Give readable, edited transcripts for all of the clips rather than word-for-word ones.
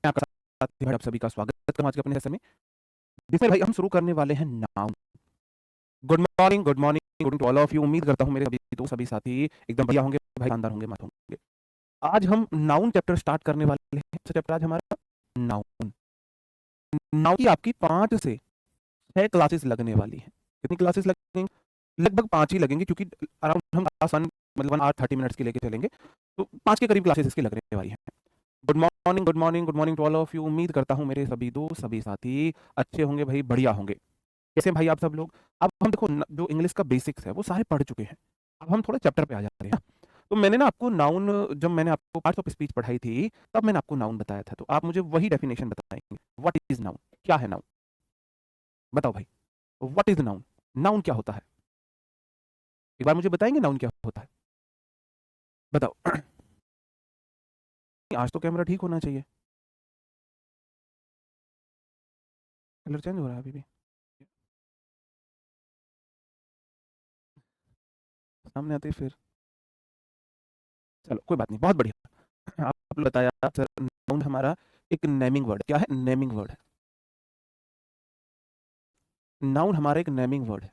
मैं आपका साथ भाई आप सभी का स्वागत करता हूँ आज के अपने सेशन में, जिसमें भाई हम शुरू करने वाले हैं noun. Good morning to all of you. उम्मीद करता हूँ मेरे सभी साथी एकदम बढ़िया होंगे भाई, शानदार होंगे, मत होंगे। आज हम नाउन चैप्टर स्टार्ट करने वाले हैं। चैप्टर आज हमारा नाउन। नाउन की आपकी 5 से 6 क्लासेस लगने वाली हैं। कितनी क्लासेस लगेंगी? लगभग 5 ही लगेंगी, क्योंकि अराउंड हम क्लास 1 मतलब 1 आवर 30 मिनट्स की लेके चलेंगे, तो 5 के करीब क्लासेस इसकी लगने वाली हैं। Good morning to all of you. उम्मीद करता हूँ मेरे सभी दोस्त सभी साथी अच्छे होंगे भाई, बढ़िया होंगे। कैसे हैं भाई आप सब लोग? अब हम देखो जो इंग्लिश का बेसिक्स है वो सारे पढ़ चुके हैं। अब हम थोड़ा चैप्टर पे आ जा रहे हैं। तो मैंने ना आपको नाउन, जब मैंने आपको पार्ट्स ऑफ स्पीच पढ़ाई थी, तब मैंने आपको नाउन बताया था। तो आप मुझे वही डेफिनेशन बताएंगे। What is noun? क्या है नाउन? बताओ भाई, व्हाट इज नाउन? नाउन क्या होता है? एक बार मुझे बताएंगे नाउन क्या होता है? बताओ। आज तो कैमरा ठीक होना चाहिए। कलर चेंज हो रहा है अभी भी। सामने आते ही फिर चलो कोई बात नहीं, बहुत बढ़िया। आप बताया सर, नाउन हमारा एक नेमिंग वर्ड। क्या है? नेमिंग वर्ड है। नाउन हमारा एक नेमिंग वर्ड है।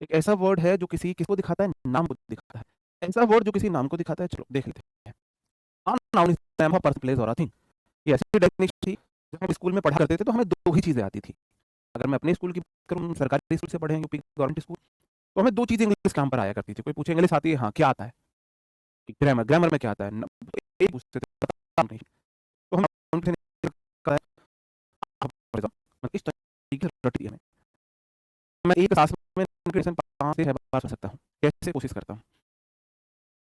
एक ऐसा वर्ड है जो किसको दिखाता है? नाम को दिखाता है। ऐसा वर्ड जो किसी नाम को दिखाता है। चलो देख लेते हैं। Noun is the name of person, place और अ थिंग। ये ऐसी डेफिनेशन थी। जब हम स्कूल में पढ़ा करते थे तो हमें दो ही चीजें आती थी। अगर मैं अपने स्कूल की बात करूं, सरकारी स्कूल से पढ़े हैं, यूपी गवर्नमेंट स्कूल, तो हमें दो चीजें इंग्लिश काम पर आया करती थी। कोई पूछे इंग्लिश आती है, हाँ क्या आता है? ग्रामर। ग्रामर में क्या आता है? एक पूछते थे, पता नहीं। तो हम उनसे निकल कर इस तरीके से रट दिया हमें। मैं एक साथ में 5 से 6 बार सुन सकता हूँ। कैसे? कोशिश करता हूँ।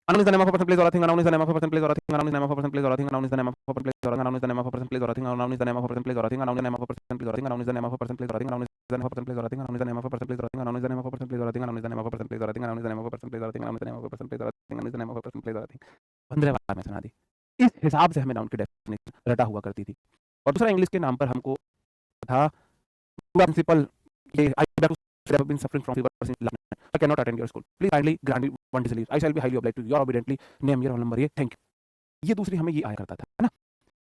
Noun is the name of a person, place or a thing. Noun is the name of a person, place or a thing. Noun is the name of a person, place or a thing. Noun is the name of a person, place or a thing. Noun is the name of a person, place or a thing. Noun is the name of a person, place or a thing. Noun is the name of a person, place or a thing. Noun is the name of a person, place or a thing. Noun is the name of a person, place or a thing. Noun is the name of a person, place or a thing. Noun is the name of a person, place or a thing. Noun is the name of a person, place or a thing. Noun is the name of a person, place or a thing. Noun is the name of a person, place or a thing. Noun is the name of a person, place or a thing. 15 बार में सुना दी। इस हिसाब से हमें noun की definition रटा हुआ करती थी। और दूसरा इंग्लिश के नाम पर हमको था प्रिंसिपल, ये आई have been suffering from fever since last night. I cannot attend your school. Please kindly grant me 1 day leave. I shall be highly obliged to you. Your obediently, name, year, roll number, ये thank you. ये दूसरी हमें ये आया करता था, है ना?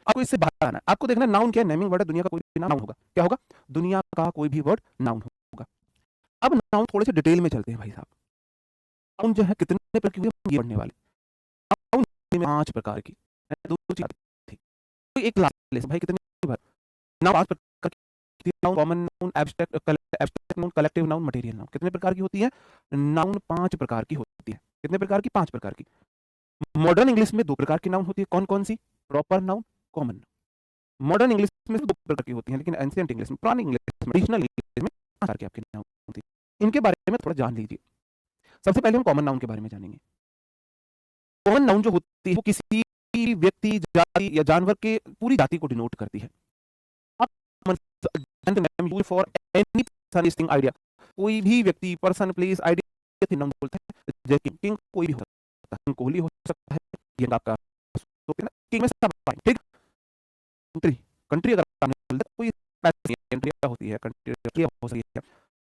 आपको इससे बाहर आना है। आपको देखना नाउन क्या है, नेमिंग वर्ड है। दुनिया का कोई भी नाउन होगा। क्या होगा? दुनिया का कोई भी वर्ड नाउन होगा। अब नाउन थोड़े से डिटेल में चलते हैं भाई साहब। नाउन जो है कितने प्रकार की हुई है, ये पढ़ने वाले। नाउन में 5 प्रकार की। दो चीज थी। कोई एक क्लास ले भाई, कितनी बार? नाउन 5 प्रकार की। Noun, common noun, abstract noun, collective noun, material noun. कितने प्रकार की होती है? नाउन 5 प्रकार की होती है। कितने प्रकार की? 5 प्रकार की। मॉडर्न इंग्लिश में 2 प्रकार की नाउन होती है। कौन-कौन सी? Proper noun, common noun. Modern English में 2 प्रकार की होती हैं, लेकिन एंशिएंट इंग्लिश में, पुरानी इंग्लिश में, ट्रेडिशनल इंग्लिश में 5 प्रकार की आपकी नाउन होती है। इनके बारे में थोड़ा जान लीजिए। सबसे पहले हम कॉमन नाउन के बारे में जानेंगे। कॉमन नाउन जो होती है वो किसी व्यक्ति, जाति या जानवर के पूरी जाति को डिनोट करती है। फॉर एनी पर्सन आइडिया, कोई भी व्यक्ति, पर्सन, प्लेस, आइडिया नाउन बोलते हैं। जैसे किंग कोई भी हो सकता है, कोहली हो सकता है, ये आपका किंग में सब ठीक। कंट्री, कंट्री अगर आपने बोल दिया, कोई कंट्री होती है, कंट्री हो सकती है,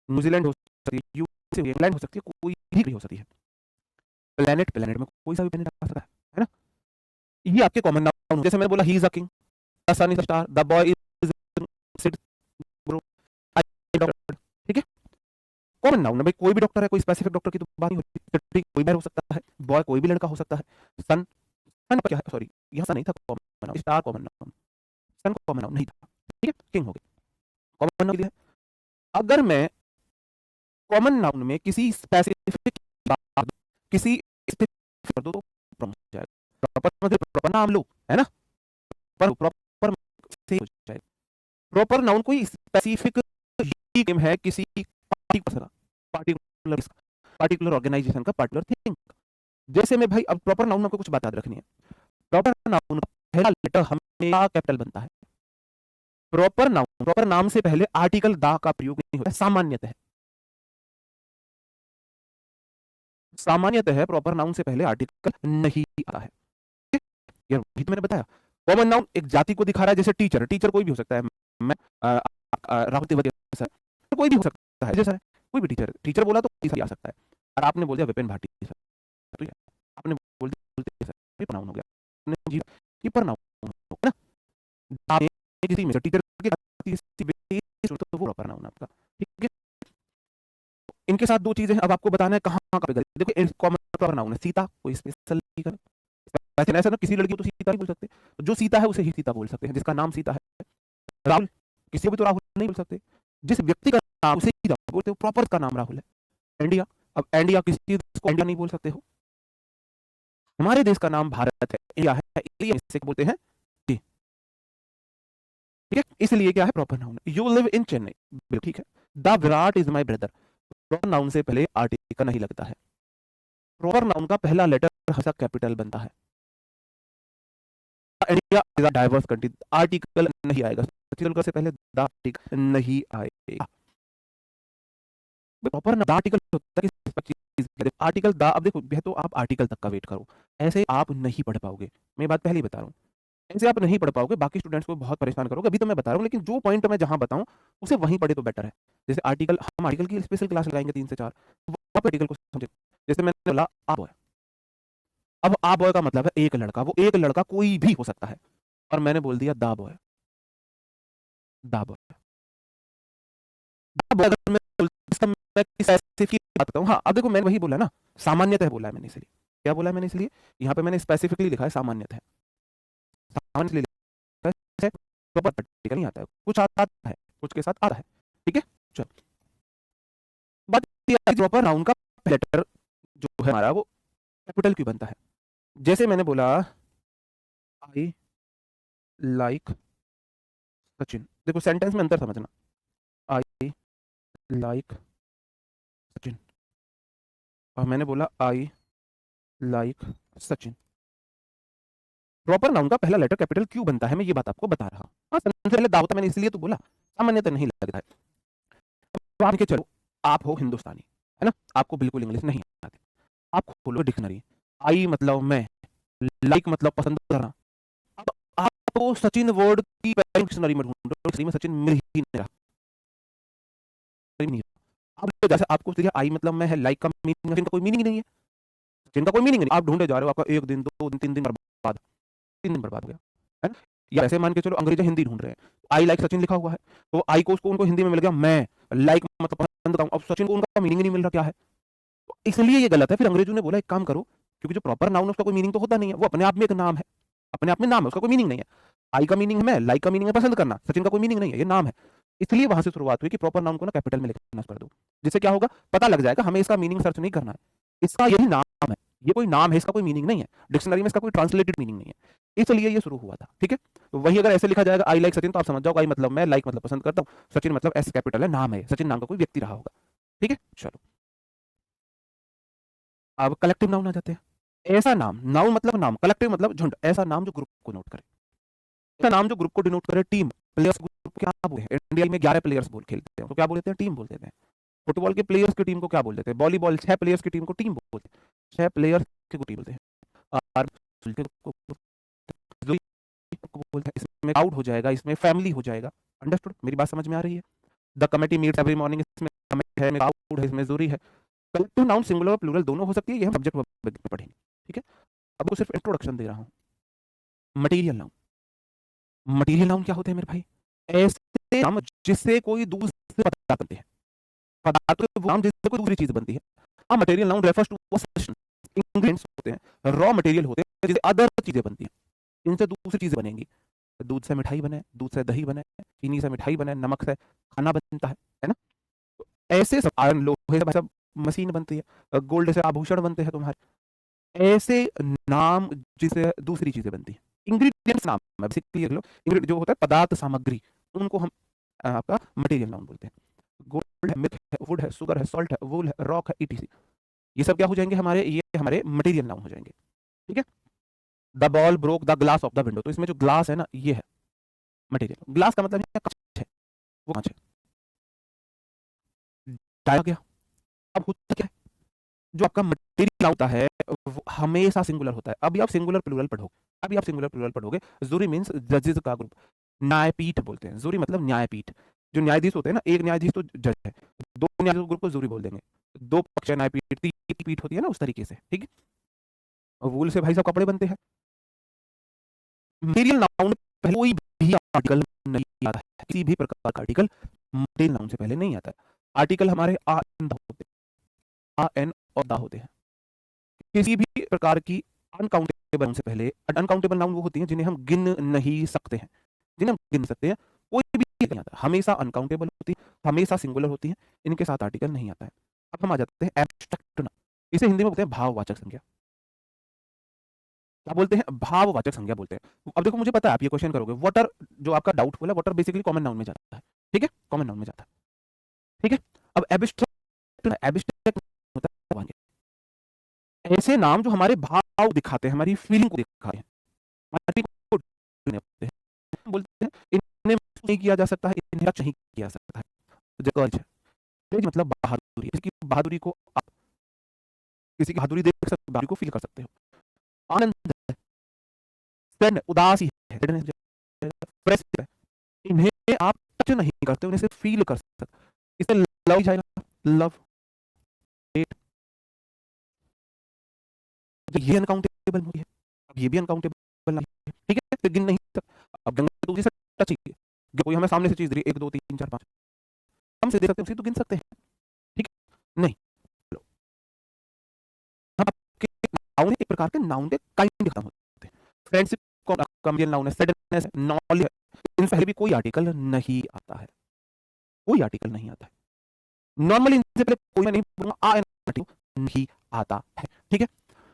न्यूजीलैंड हो सकती है, यूएसए, इंग्लैंड हो सकती है, कोई भी हो सकती है। प्लेनेट, प्लेनेट में कोई सा भी प्लेनेट आ सकता है ना? ये आपके कॉमन नाउन। जैसे मैंने बोला ही is a king, the sun is a star, the boy is sit bro, ठीक है? कॉमन नाउन है भाई, कोई भी डॉक्टर है, कोई स्पेसिफिक डॉक्टर की तो बात नहीं होती। कोई भी हो सकता है, बॉय कोई भी लड़का हो सकता है। सन, सन क्या है? सॉरी, यहाँ सन नहीं था common noun, star common noun, sun common noun नहीं था। ठीक है, किंग हो गया कॉमन नाउन के लिए। अगर मैं कॉमन नाउन में किसी स्पेसिफिक किसी कर दो तो प्रॉपर हो जाएगा। प्रॉपर मतलब प्रॉपर नाम लो, है ना? पर प्रॉपर से हो जाएगा। प्रॉपर नाउन कोई स्पेसिफिक नेम है किसी पार्टिकुलर पार्टिकुलर पार्टिकुलर ऑर्गेनाइजेशन का, पार्टिकुलर थिंग। जैसे में भाई, अब प्रॉपर नाउन में आपको कुछ बात याद रखनी है। प्रॉपर नाउन का पहला लेटर हमेशा कैपिटल बनता है। प्रॉपर नाम से पहले आर्टिकल दा का प्रयोग नहीं होता है, सामान्यतः। सामान्यतः प्रॉपर नाउन से पहले आर्टिकल नहीं आता है। यार वही तो मैंने बताया। कॉमन नाउन एक जाति को दिखा रहा है, जैसे टीचर, टीचर कोई भी हो सकता है। मैं राहुल तिवारी जैसा है, कोई भी हो सकता है, जैसा है कोई भी टीचर। टीचर बोला तो कोई सा भी आ सकता है। और आपने बोल दिया विपिन भाटी सर, तो ये आपने बोल दिया सर, ये pronoun हो गया। आपने ये pronoun हो गया ना? किसी में टीचर की तो वो प्रॉपर नाउन आपका, ठीक है। इनके साथ दो चीजें हैं, अब आपको बताना है कहाँ पे गलती। देखो कॉमन प्रॉपर नाउन है सीता, कोई स्पेशल नहीं कर, वैसे ऐसा ना किसी लड़की को तो सीता नहीं बोल सकते, तो जो सीता है उसे ही सीता बोल सकते हैं, जिसका नाम सीता है। राहुल, किसी को भी तो राहुल नहीं बोल सकते, जिस व्यक्ति का नाम उसे ही राहुल बोलते हो, प्रॉपर का नाम राहुल है। इंडिया, अब इंडिया किसी को इंडिया नहीं बोल सकते हो, हमारे देश का नाम भारत है, इंडिया है, इसलिए इसे बोलते हैं जी, ठीक है। इसलिए क्या है proper noun. You live in Chennai, ठीक है। The Virat is my brother, proper noun से पहले आर्टिकल नहीं लगता है। प्रॉपर नाउन का पहला लेटर हमेशा कैपिटल बनता है। India is a diverse country, article नहीं आएगा, आर्टिकल से पहले द आर्टिकल नहीं आएगा। प्रॉपर द आर्टिकल होता है, आर्टिकल द, अब देखो तो आप आर्टिकल तक का वेट करो, ऐसे आप नहीं पढ़ पाओगे, मैं बात पहले ही बता रहा हूँ, ऐसे आप नहीं पढ़ पाओगे, बाकी स्टूडेंट्स को बहुत परेशान करोगे। अभी तो मैं बता रहा हूँ, लेकिन जो पॉइंट मैं जहां बताऊं उसे वहीं पढ़े तो बेटर है। जैसे आर्टिकल, हम आर्टिकल की स्पेशल क्लास लगाएंगे 3 से 4, वो आर्टिकल को समझे। जैसे मैंने बोला आ बॉय, अब आ बॉय का मतलब है एक लड़का, वो एक लड़का कोई भी हो सकता है, और मैंने बोल दिया दा बॉय, दा बॉय, दा बॉय। अगर मैं स्पेसिफिक बात करता हूँ, हाँ अब देखो मैंने वही बोला ना, सामान्यतः बोला है मैंने, इसलिए क्या बोला है मैंने, इसलिए यहाँ पे मैंने स्पेसिफिकली लिखा है सामान्यतः, सामान्य प्रॉपर आर्टिकल नहीं आता है, कुछ आता है, कुछ के साथ आता है, ठीक है। चलो बात प्रॉपर नाउन का लेटर जो है हमारा वो कैपिटल क्यों बनता है। जैसे मैंने बोला आई लाइक सचिन, देखो सेंटेंस में अंतर समझना, आई लाइक सचिन, और मैंने बोला I like Sachin. Proper noun का पहला लेटर कैपिटल क्यों बनता है, मैं ये बात आपको बता रहा हूँ। हाँ पहले दावता मैंने इसलिए तो बोला, सामान्यतः नहीं लगता है। अब के चलो, आप हो हिंदुस्तानी, है ना, आपको बिल्कुल इंग्लिश नहीं आती, आप खोलो डिक्शनरी, आई मतलब मैं, लाइक मतलब पसंद करना, अब आपको सचिन वर्ड की डिक्शनरी में ढूंढो, डिक्शनरी में सचिन मिल ही नहीं रहा, नहीं। अब जैसे आपको आई मतलब मैं है, लाइक का मीनिंग, सचिन का कोई मीनिंग नहीं है, सचिन का कोई मीनिंग नहीं, आप ढूंढे जा रहे हो, आपका 1 दिन 2 दिन 3 दिन बर्बाद, 3 दिन बर्बाद हो गया, है ना। या ऐसे मान के चलो अंग्रेजी हिंदी ढूंढ रहे हैं, आई लाइक सचिन लिखा हुआ है, तो आई को उसको उनको हिंदी में मिल गया मैं, लाइक मतलब पसंद करता हूं, अब सचिन को उनका मीनिंग नहीं मिल रहा क्या है, तो इसलिए ये गलत है। फिर अंग्रेजों ने बोला एक काम करो, क्योंकि जो प्रॉपर नाउन है उसका कोई मीनिंग तो होता नहीं है, वो अपने आप में एक नाम है, अपने आप में नाम है, उसका कोई मीनिंग नहीं है। आई का मीनिंग है मैं, लाइक का मीनिंग है पसंद करना, सचिन का कोई मीनिंग नहीं है, ये नाम है। इसलिए वहां से शुरुआत हुई कि प्रॉपर नाउन को ना कैपिटल में लिखना कर दो, जिससे क्या होगा पता लग जाएगा, हमें इसका मीनिंग सर्च नहीं करना है, इसका यही नाम है, ये कोई नाम है, इसका कोई मीनिंग नहीं है, डिक्शनरी में इसका कोई ट्रांसलेटेड मीनिंग नहीं है, इसलिए ये शुरू हुआ था, ठीक है। तो वही अगर ऐसे लिखा जाएगा आई लाइक सचिन, तो आप समझ जाओ आई मतलब मैं, लाइक मतलब पसंद करता हूँ, सचिन मतलब एस कैपिटल है, नाम है, सचिन नाम का कोई व्यक्ति रहा होगा, ठीक है। चलो अब कलेक्टिव नाउन आ जाते हैं। ऐसा नाम, नाउन मतलब नाम, कलेक्टिव मतलब झुंड, ऐसा नाम जो ग्रुप को नोट करे, ऐसा नाम जो ग्रुप को डिनोट करे। टीम, प्लेयर्स ग्रुप क्या बोलते हैं, इंडिया में 11 प्लेयर्स बोल खेलते हैं तो क्या बोलते हैं, टीम बोल देते हैं। फुटबॉल के प्लेयर्स की टीम को क्या बोल देते हैं, वॉलीबॉल 6 प्लेयर्स की टीम को टीम बोलते हैं, 6 प्लेयर्स की टीम बोलते हैं। और बोलते हैं, इसमें आउट हो जाएगा, इसमें फैमिली हो जाएगा, अंडरस्टूड, मेरी बात समझ में आ रही है। The committee meets every morning, इसमें कमिटी है, आउट है, इसमें जरूरी है। कलेक्टिव नाउन सिंगुलर और प्लूरल दोनों हो सकती है, ये हम सब्जेक्ट में पढ़ेंगे, ठीक है। अब सिर्फ इंट्रोडक्शन दे रहा हूँ। मटेरियल नाउन, मटेरियल नाउन क्या होते हैं मेरे भाई, ऐसे नाम जिससे कोई दूसरे पदार्थ बनते हैं, पदार्थ के वो नाम जिससे कोई दूसरी चीज बनती है। हाँ material noun refers to ingredients होते हैं, रॉ मटेरियल होते हैं जिससे अदर चीजें बनती हैं, इनसे दूसरी चीजें बनेंगी। दूध से मिठाई बने, दूध से दही बने, चीनी से मिठाई बने, नमक से खाना बनता है ना। तो ऐसे सब, आयरन लोहे से सब मशीन बनती है, गोल्ड से आभूषण बनते हैं तुम्हारे, ऐसे नाम जिससे दूसरी चीजें बनती हैं, इंग्रेडिएंट्स नाम है बेसिकली, जो होता है पदार्थ सामग्री, उनको हम आपका मटेरियल नाउन बोलते हैं। गोल्ड है, मिल्क है, वुड है, शुगर है, सॉल्ट है, वूल है, रॉक है, ईटीसी, ये सब क्या हो जाएंगे हमारे, ये हमारे मटेरियल नाउन हो जाएंगे, ठीक है। The ball broke the glass of the window, तो इसमें जो ग्लास है ना ये है मटेरियल, ग्लास का मतलब कांच है, वो कांच है। डाया गया, अब होता क्या है, जो आपका मटेरियल होता है वो हमेशा सिंगुलर होता है। अभी आप सिंगुलर प्लूरल पढ़ोगे, अभी आप सिंगुलर प्लूरल पढ़ोगे। जूरी मींस जजेस का ग्रुप, न्यायपीठ बोलते हैं, जूरी मतलब न्यायपीठ, जो न्यायाधीश होते हैं ना, एक न्यायाधीश तो जज है, दो न्यायाधीश ग्रुप को जूरी बोल देंगे, दो पक्ष न्यायपीठ, तीन पीठ होती है ना, उस तरीके से, ठीक है। वूल से भाई साहब कपड़े बनते हैं। मटेरियल नाउन कोई भी आर्टिकल नहीं आता है, किसी भी प्रकार का आर्टिकल टेल नाउन से पहले नहीं आता है। आर्टिकल हमारे आ एन और दा होते हैं। किसी भी प्रकार की अनकाउंटेबल नाउन से पहले, अनकाउंटेबल नाउन वो होती हैं जिन्हें हम गिन नहीं सकते हैं, जिन्हें हम गिन सकते हैं, कोई भी नहीं आता, हमेशा अनकाउंटेबल होती है, हमेशा सिंगुलर होती है, इनके साथ आर्टिकल नहीं आता है। अब हम आ जाते हैं एब्स्ट्रैक्ट नाउन, इसे हिंदी में बोलते हैं भाववाचक संज्ञा। क्या बोलते हैं? भाववाचक संज्ञा बोलते हैं। अब देखो, मुझे पता है आप ये क्वेश्चन करोगे, वाटर, जो आपका डाउटफुल है, वाटर बेसिकली कॉमन नाउन में जाता है, ठीक है, कॉमन नाउन में जाता है, ठीक है। अब एब्स्ट्रैक्ट होता है ऐसे नाम जो हमारे भाव दिखाते हैं, हमारी फीलिंग को दिखाते हैं, हमारी को होते हैं, बोलते हैं इन्हें महसूस नहीं किया जा सकता है, इन्हें टच नहीं किया जा सकता है। जो कर्ज है, कर्ज मतलब बहादुरी, किसी की बहादुरी को आप, किसी की बहादुरी देख सकते हो, बहादुरी को फील कर सकते हो। आनंद है, सैड, उदासी है, फ्रेश है, इन्हें आप टच नहीं करते, उन्हें सिर्फ फील कर सकते। इसे लव जाएगा, लव, हेट, ये अनकाउंटेबल मूवी है, अब ये भी अनकाउंटेबल नहीं है, ठीक है, तो गिन नहीं सकता। अब गंगा तो से टच ही है, कोई हमें सामने से चीज दे रही है, 1 2 3 4 5, हम से दे सकते हैं, उसे तो गिन सकते हैं, ठीक है, नहीं। हम आपके नाउन एक प्रकार के नाउन के काइंड खत्म होते हैं। फ्रेंडशिप कॉमेडियन नाउन है, सडननेस है, नॉलेज है, इन पहले भी कोई आर्टिकल नहीं आता है, कोई आर्टिकल नहीं आता है। नॉर्मली इनसे पहले कोई, मैं नहीं बोलूंगा आ एन आर्टिकल नहीं आता है, ठीक है।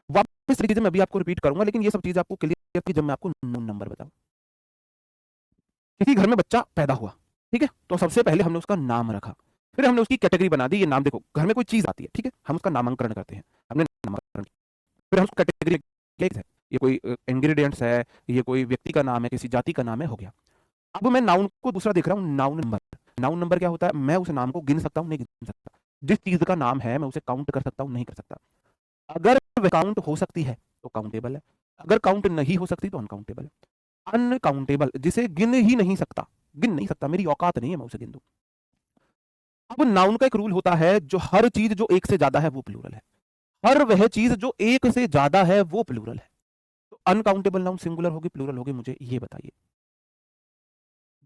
वापस तरीके से मैं अभी आपको रिपीट करूंगा, लेकिन ये सब चीज आपको क्लियर की जब मैं आपको नंबर बताऊं। किसी घर में बच्चा पैदा हुआ, ठीक है, तो सबसे पहले हमने उसका नाम रखा, फिर हमने उसकी कैटेगरी बना दी। ये नाम देखो, घर में कोई चीज आती है, ठीक है, हम उसका नामकरण करते हैं, हमने नामकरण किया, फिर हम उसको कैटेगरी है, ये कोई इंग्रेडिएंट्स है, ये कोई व्यक्ति का नाम है, किसी जाति का नाम है, हो गया। अब मैं नाउन को दूसरा देख रहा हूँ, नाउन नंबर। नाउन नंबर क्या होता है? मैं उस नाम को गिन सकता हूँ, नहीं गिन सकता। जिस चीज का नाम है मैं उसे काउंट कर सकता हूँ, नहीं कर सकता। अगर वह काउंट हो सकती है तो काउंटेबल है, अगर काउंट नहीं हो सकती तो अनकाउंटेबल है। अनकाउंटेबल, जिसे गिन ही नहीं सकता, गिन नहीं सकता, मेरी औकात नहीं है मैं उसे गिन दूं। अब नाउन का एक रूल होता है, जो हर चीज जो एक से ज्यादा है वो प्लूरल है, हर वह चीज जो एक से ज्यादा है वो प्लूरल है। तो अनकाउंटेबल नाउन सिंगुलर होगी प्लूरल होगी, मुझे ये बताइए।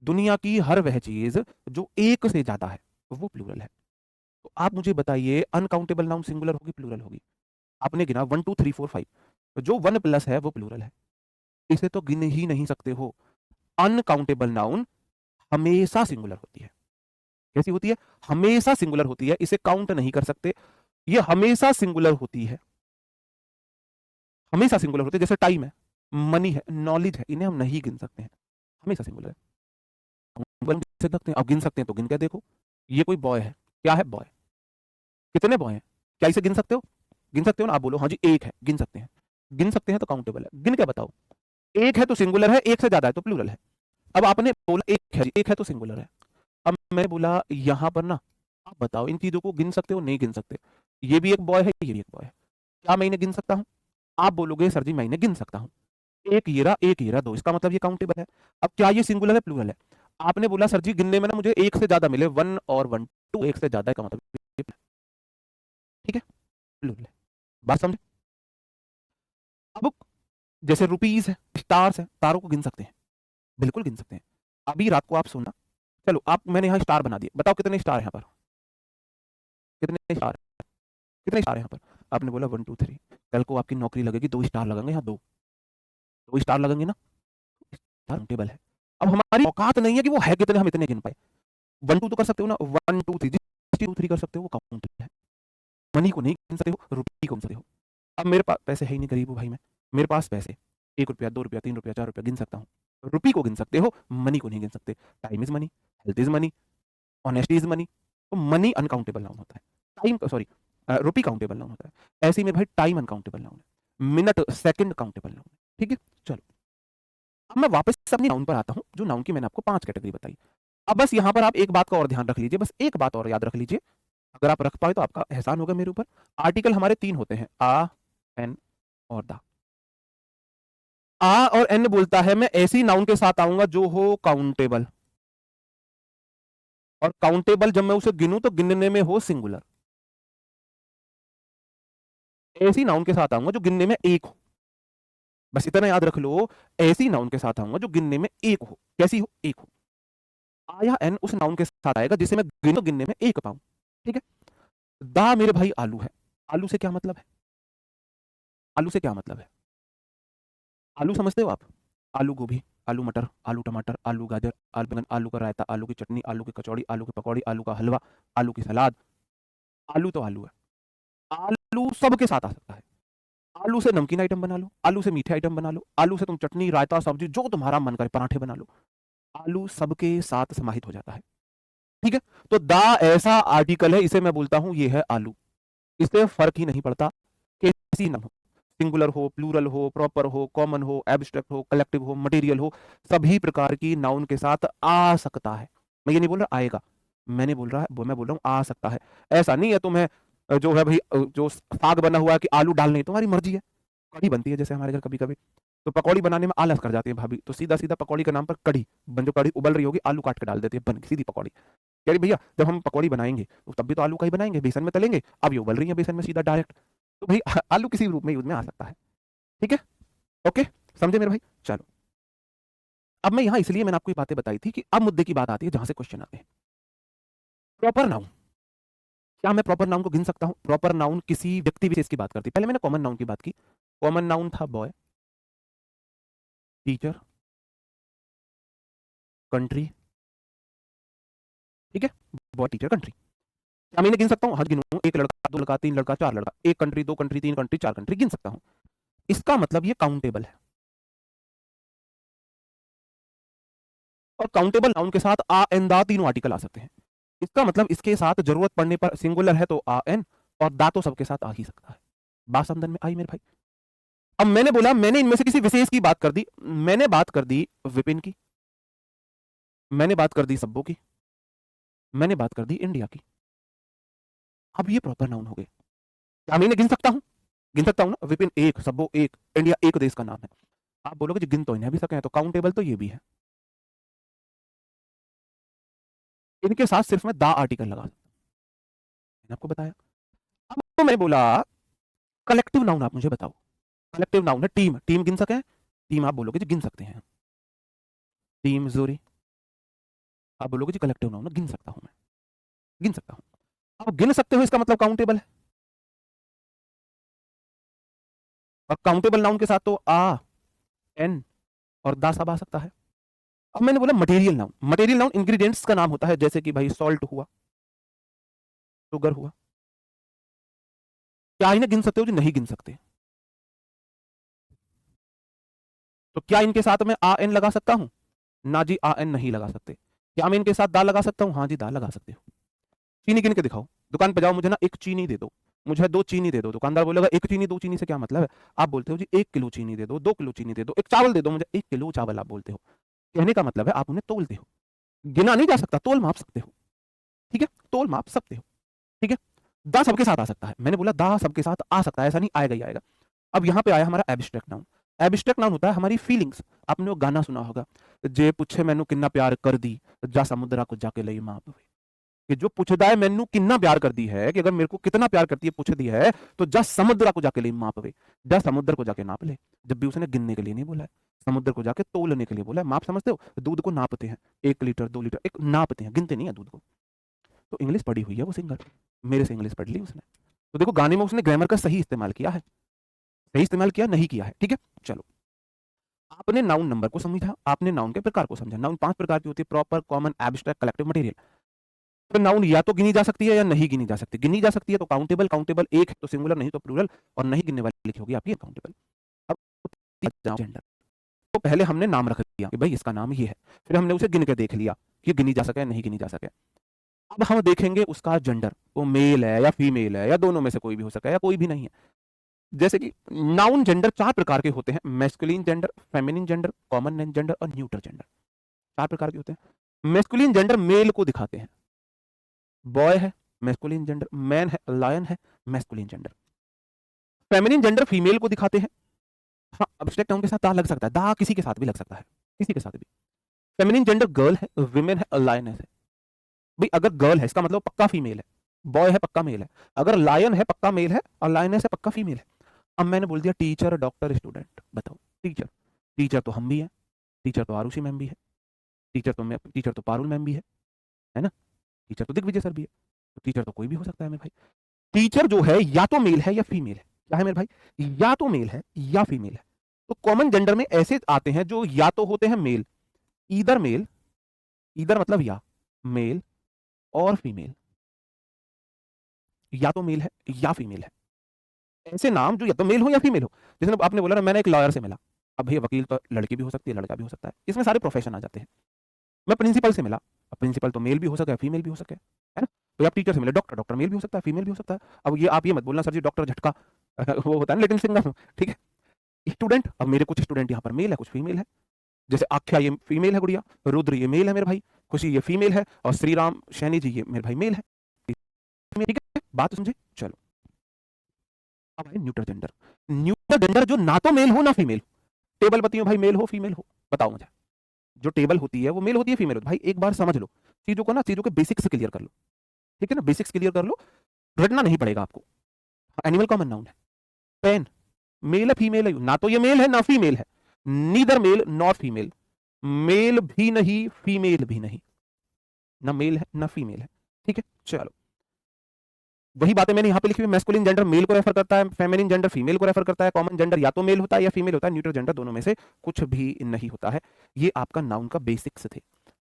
दुनिया की हर वह चीज जो एक से ज्यादा है वो प्लूरल है, तो आप मुझे बताइए अनकाउंटेबल नाउन सिंगुलर होगी प्लूरल होगी? आपने गिना 1 2 3 4 5, जो 1 प्लस है वो प्लूरल है, इसे तो गिन ही नहीं सकते हो। अनकाउंटेबल नाउन हमेशा सिंगुलर होती है। कैसी होती है? हमेशा सिंगुलर होती है, इसे काउंट नहीं कर सकते, ये हमेशा सिंगुलर होती है, हमेशा सिंगुलर होती है। जैसे टाइम है, मनी है, नॉलेज है, इन्हें हम नहीं गिन सकते हैं, हमेशा सिंगुलर है। गिन सकते हैं, अब गिन सकते हैं तो गिन के देखो, ये कोई बॉय है, क्या है? बॉय। कितने बॉय हैं? क्या इसे गिन सकते हो? गिन सकते हो ना? आप बोलो हाँ जी एक है, गिन सकते हैं, गिन सकते हैं तो काउंटेबल है। गिन के बताओ, एक है तो सिंगुलर है, एक से ज्यादा है तो प्लूरल है। अब आपने बोला एक है जी, एक है तो सिंगुलर है। अब मैं बोला यहां पर ना, आप बताओ इन चीजों को गिन सकते हो, नहीं गिन सकते? ये भी एक बॉय है, ये भी एक बॉय है, क्या मैं इन्हें गिन सकता हूं? आप बोलोगे सर जी मैं इन्हें गिन सकता हूं, एक ये रहा, एक ये रहा, दो, इसका मतलब ये काउंटेबल है। अब क्या ये सिंगुलर है प्लूरल है? आपने बोला सर जी गिनने में ना मुझे एक से ज्यादा मिले, 1 और 1 2, एक से ज्यादा का मतलब ये, ठीक है, प्लूरल है। बात समझे? अब जैसे रुपीज है, स्टार्स है, तारों को गिन सकते हैं, बिल्कुल गिन सकते हैं। अभी रात को आप सोना, चलो आप, मैंने यहाँ स्टार बना दिए, बताओ कितने स्टार है यहाँ पर? कितने स्टार? कितने स्टार है यहाँ पर? आपने बोला 1 2 3। कल को आपकी नौकरी लगेगी, 2 स्टार लगेंगे, यहाँ 2 2 स्टार लगेंगे ना, स्टार टेबल है। अब हमारी औकात नहीं है कि वो है कितने, हम इतने गिन पाए। 1 2 तो कर सकते हो ना, 1 2 3, 2 3 कर सकते हो, वो काउंट है। मनी को नहीं गिन सकते हो, रुपये को गिन सकते हो। अब मेरे पास पैसे है ही नहीं, गरीब हूँ भाई मैं, मेरे पास पैसे 1 रुपया 2 रुपया 3 रुपया 4 रुपया गिन सकता हूँ, रुपये को गिन सकते हो, मनी को नहीं गिन सकते। Time is money, health is money, honesty is money. तो मनी अनकाउंटेबल नाउन होता है, टाइम सॉरी रुपी काउंटेबल नाउन होता है। ऐसे में भाई टाइम अनकाउंटेबल नाउन है, मिनट सेकंड काउंटेबल नाउन है, ठीक है। चलो अब मैं वापस अपनी नाउन पर आता हूं, जो नाउन की मैंने आपको 5 कैटेगरी बताई। अब बस यहां पर आप एक बात का और ध्यान रख लीजिए, बस एक बात और याद रख लीजिए, अगर आप रख पाए तो आपका एहसान होगा मेरे ऊपर। आर्टिकल हमारे 3 होते हैं, आ, एन और दा। आ और एन बोलता है मैं ऐसी नाउन के साथ आऊंगा जो हो काउंटेबल, और काउंटेबल जब मैं उसे गिनूं तो गिनने में हो सिंगुलर। ऐसी नाउन के साथ आऊंगा जो गिनने में एक हो, बस इतना याद रख लो, ऐसी नाउन के साथ आऊंगा जो गिनने में एक हो। कैसी हो? एक हो। आ या एन उस नाउन के साथ आएगा जिसे मैं गिनने में एक पाऊं। ठीक है। दा मेरे भाई आलू है। आलू से क्या मतलब है? आलू से क्या मतलब है? आलू समझते हो आप? आलू गोभी, आलू मटर, आलू टमाटर, आलू गाजर, आलू बैंगन, आलू का रायता, आलू की चटनी, आलू की कचौड़ी, आलू की पकौड़ी, आलू का हलवा, आलू की सलाद। आलू तो आलू है। आलू सबके साथ आ सकता है। आलू से नमकीन आइटम बना लो, आलू से मीठे आइटम बना लो, आलू से तुम चटनी, रायता, सब्जी जो तुम्हारा मन करे, पराठे बना लो। आलू सबके साथ समाहित हो जाता है। ठीक है। तो दा ऐसा आर्टिकल है, इसे मैं बोलता हूं ये है आलू। इससे फर्क ही नहीं पड़ता कैसी नाम हो, सिंगुलर हो, प्लूरल हो, प्रॉपर हो, कॉमन हो, एब्स्ट्रैक्ट हो, कलेक्टिव हो, मटेरियल हो, सभी प्रकार की नाउन के साथ आ सकता है। मैं ये नहीं बोल रहा आएगा, मैंने बोल रहा है, मैं बोल रहा हूं आ सकता है। ऐसा नहीं है तुम्हें जो है भाई जो साग बना हुआ है कि आलू डालने, तुम्हारी मर्जी है। कढ़ी बनती है जैसे हमारे घर कभी कभी, तो पकौड़ी बनाने में आलस कर जाती है भाभी, तो सीधा सीधा पकौड़ी के नाम पर कढ़ी बन, जो कढ़ी उबल रही होगी आलू काट के डाल देती है, बन सीधी पकौड़ी। कह रही भैया जब हम पकौड़ी बनाएंगे तो तब भी तो आलू का ही बनाएंगे, बेसन में तलेंगे, अब ये उबल रही है बेसन में सीधा डायरेक्ट। तो भाई आलू किसी भी रूप में यूज में आ सकता है। ठीक है। ओके, समझे मेरे भाई? चलो, अब मैं यहां इसलिए मैंने आपको ये बातें बताई थी कि अब मुद्दे की बात आती है जहां से क्वेश्चन आते हैं। प्रॉपर नाउन, क्या मैं प्रॉपर नाउन को गिन सकता हूं? प्रॉपर नाउन किसी व्यक्ति विशेष की बात करती है। पहले मैंने कॉमन नाउन की बात की। कॉमन नाउन था बॉय, टीचर, कंट्री। ठीक है। Boy, teacher, country. क्या मैं इन्हें गिन सकता हूं? हाँ गिनूं। एक लड़का, दो लड़का, तीन लड़का, चार लड़का, एक कंट्री, दो कंट्री, तीन कंट्री, चार कंट्री, गिन सकता हूं। इसका मतलब ये काउंटेबल है। और काउंटेबल नाउन के साथ आ एन दा तीनों आर्टिकल आ सकते हैं। इसका मतलब इसके साथ जरूरत पड़ने पर सिंगुलर है तो आ एन, और दा तो सबके साथ आ ही सकता है। बात समझ में आई मेरे भाई? अब मैंने बोला मैंने इनमें से किसी विशेष की बात कर दी। मैंने बात कर दी विपिन की, मैंने बात कर दी सब्बो की, मैंने बात कर दी इंडिया की। अब ये प्रॉपर नाउन हो गए। क्या मैं इन्हें गिन सकता हूं? गिन सकता हूं ना। विपिन एक, सब्बो एक, इंडिया एक देश का नाम है। आप बोलोगे जी गिन तो इन्हें भी सके हैं, तो काउंटेबल तो ये भी है। इनके साथ सिर्फ मैं दा आर्टिकल लगा सकता हूं। मैंने आपको बताया। अब तो मैं बोला कलेक्टिव नाउन आप मुझे बताओ। कलेक्टिव नाउन है टीम, टीम गिन सके? टीम आप बोलोगे जी गिन सकते हैं। टीम जोरी, आप बोलोगे जी कलेक्टिव नाउन गिन सकता हूं मैं, गिन सकता हूं। अब गिन सकते हो इसका मतलब काउंटेबल है। और काउंटेबल नाउन के साथ तो आ एन और दा सब आ सकता है। अब मैंने बोला material noun, material noun ingredients का नाम होता है, जैसे कि भाई सॉल्ट हुआ, शुगर हुआ। क्या इन्हें गिन सकते हो जी? नहीं गिन सकते। तो क्या इनके साथ मैं आ एन लगा सकता हूं? ना जी, आ एन नहीं लगा सकते। क्या मैं इनके साथ दा लगा सकता हूं? हाँ जी, दा लगा सकते हो। चीनी गिन के दिखाओ। दुकान पे जाओ, मुझे ना एक चीनी दे दो, मुझे दो चीनी दे दो। दुकानदार बोलेगा एक चीनी दो चीनी से क्या मतलब है? आप बोलते हो जी 1 किलो चीनी दे दो, 2 किलो चीनी दे दो, एक चावल दे दो मुझे, 1 किलो चावल आप बोलते हो। कहने का मतलब है आप उन्हें तोलते हो। गिना नहीं जा सकता, तोल माप सकते हो। ठीक है, तोल माप सकते हो। ठीक है। दा सबके साथ आ सकता है। मैंने बोला दा सबके साथ आ सकता है, ऐसा नहीं आएगा ही आएगा। अब यहां पे आया हमारा एब्स्ट्रैक्ट नाउन। एब्स्ट्रैक्ट नाउन होता है हमारी फीलिंग्स। आपने वो गाना सुना होगा, जे पूछे मैनू किन्ना प्यार कर दी, जा समुद्रा को जाके लई माप। कि जो पूछदा है मैनू किन्ना प्यार कर दी है, कि अगर मेरे को कितना प्यार करती है पूछ दी है, तो जा समुद्र को जाके ले माप वे, जा समुद्र को जाके नाप ले। जब भी उसने गिनने के लिए नहीं बोला है, समुद्र को जाके तोलने के लिए बोला है। माप समझते हो? दूध को नापते हैं, 1 लीटर 2 लीटर, एक नापते हैं, गिनते नहीं है दूध को। तो इंग्लिश पढ़ी हुई है वो सिंगर, मेरे से इंग्लिश पढ़ ली उसने। तो देखो गाने में उसने ग्रामर का सही इस्तेमाल किया है, सही इस्तेमाल किया नहीं किया है। ठीक है। चलो, आपने नाउन नंबर को समझा, आपने नाउन के प्रकार को समझा। नाउन 5 प्रकार की होती है, proper, common, abstract, collective, material. तो नाउन या तो गिनी जा सकती है या नहीं गिनी जा सकती। गिनी जा सकती है तो काउंटेबल, काउंटेबल एक है तो सिंगुलर, नहीं तो प्लूरल, और नहीं गिनने वाली लिखी होगी आपकी काउंटेबल। अब जेंडर, तो पहले हमने नाम रख दिया कि भाई इसका नाम ये है, फिर हमने उसे गिन के देख लिया कि गिनी जा सके नहीं गिनी जा सके। अब हम देखेंगे उसका जेंडर, वो मेल है या फीमेल है या दोनों में से कोई भी हो सका है या कोई भी नहीं है। जैसे कि नाउन जेंडर 4 प्रकार के होते हैं, masculine gender, feminine gender, common gender और न्यूट्रल जेंडर। 4 प्रकार के होते हैं। मैस्कुलिन जेंडर मेल को दिखाते हैं, बॉय है मैस्कुलिन जेंडर, मैन है, लायन है masculine gender. Feminine gender female को दिखाते हैं। हाँ, अब्स्ट्रैक्ट नाउन के साथ दा लग सकता है, दा किसी के साथ भी लग सकता है, किसी के साथ भी। फेमिनिन जेंडर गर्ल है, विमेन है, लायनेस है। भाई अगर गर्ल है इसका मतलब पक्का फीमेल है, बॉय है पक्का मेल है, अगर लायन है पक्का मेल है, और लायनेस है पक्का फीमेल है। अब मैंने बोल दिया टीचर, डॉक्टर, स्टूडेंट, बताओ टीचर, टीचर तो हम भी हैं, टीचर तो आरुषि मैम भी है, टीचर तो मैं, टीचर तो पारुल मैम भी है ना? टीचर तो दिग्विजय सर भी है, तो टीचर तो कोई भी हो सकता है मेरे भाई। टीचर जो है या तो मेल है या फीमेल है, क्या है मेरे भाई? या तो मेल है या फीमेल है। तो कॉमन जेंडर में ऐसे आते हैं जो या तो होते हैं मेल, मेल, ईदर मतलब या, मेल और फीमेल, या तो मेल है या फीमेल है। ऐसे नाम जो या तो मेल हो या फीमेल हो, जैसे आपने बोला ना मैंने एक लॉयर से मिला, अब भैया वकील तो लड़की भी हो सकती है, लड़का भी हो सकता है, इसमें सारे प्रोफेशन आ जाते हैं। मैं प्रिंसिपल से मिला, अब प्रिंसिपल तो मेल भी हो सकता है, फीमेल भी हो सकता है ना? तो आप टीचर से मिले, डॉक्टर, डॉक्टर मेल भी हो सकता है, फीमेल भी हो सकता है। अब ये आप ये मत बोलना सर जी डॉक्टर झटका वो होता है ना लिटिल सिंगम, ठीक है? स्टूडेंट, अब मेरे कुछ स्टूडेंट यहाँ पर मेल है, कुछ फीमेल है। जैसे आख्या ये फीमेल है गुड़िया, रुद्र ये मेल है मेरे भाई, खुशी ये फीमेल है, और श्री राम शैनी जी ये मेरे भाई मेल है। ठीक है, बात समझे? चलो अब है न्यूटर जेंडर। न्यूटर जेंडर जो ना तो मेल हो ना फीमेल। टेबल बताइए भाई, मेल हो फीमेल हो, बताओ मुझे। जो टेबल होती है वो मेल होती है फीमेल होती है? भाई एक बार समझ लो चीजों को ना, चीजों के बेसिक्स क्लियर कर लो, ठीक है ना? बेसिक्स क्लियर कर लो, रटना नहीं पड़ेगा आपको। एनिमल कॉमन नाउन है, पेन, मेल है फीमेल है? ना तो ये मेल है ना फीमेल है, neither male not female, male भी नहीं फीमेल भी नहीं, ना मेल है ना फीमेल है। ठीक है, चलो वही बातें मैंने यहां पे लिखी हुई। मैस्कुलिन जेंडर मेल को रेफर करता है, फेमिनिन जेंडर फीमेल को रेफर करता है, कॉमन जेंडर या तो मेल होता है या फीमेल होता है, न्यूट्रल जेंडर दोनों में से कुछ भी नहीं होता है। ये आपका नाउन का बेसिक्स थे।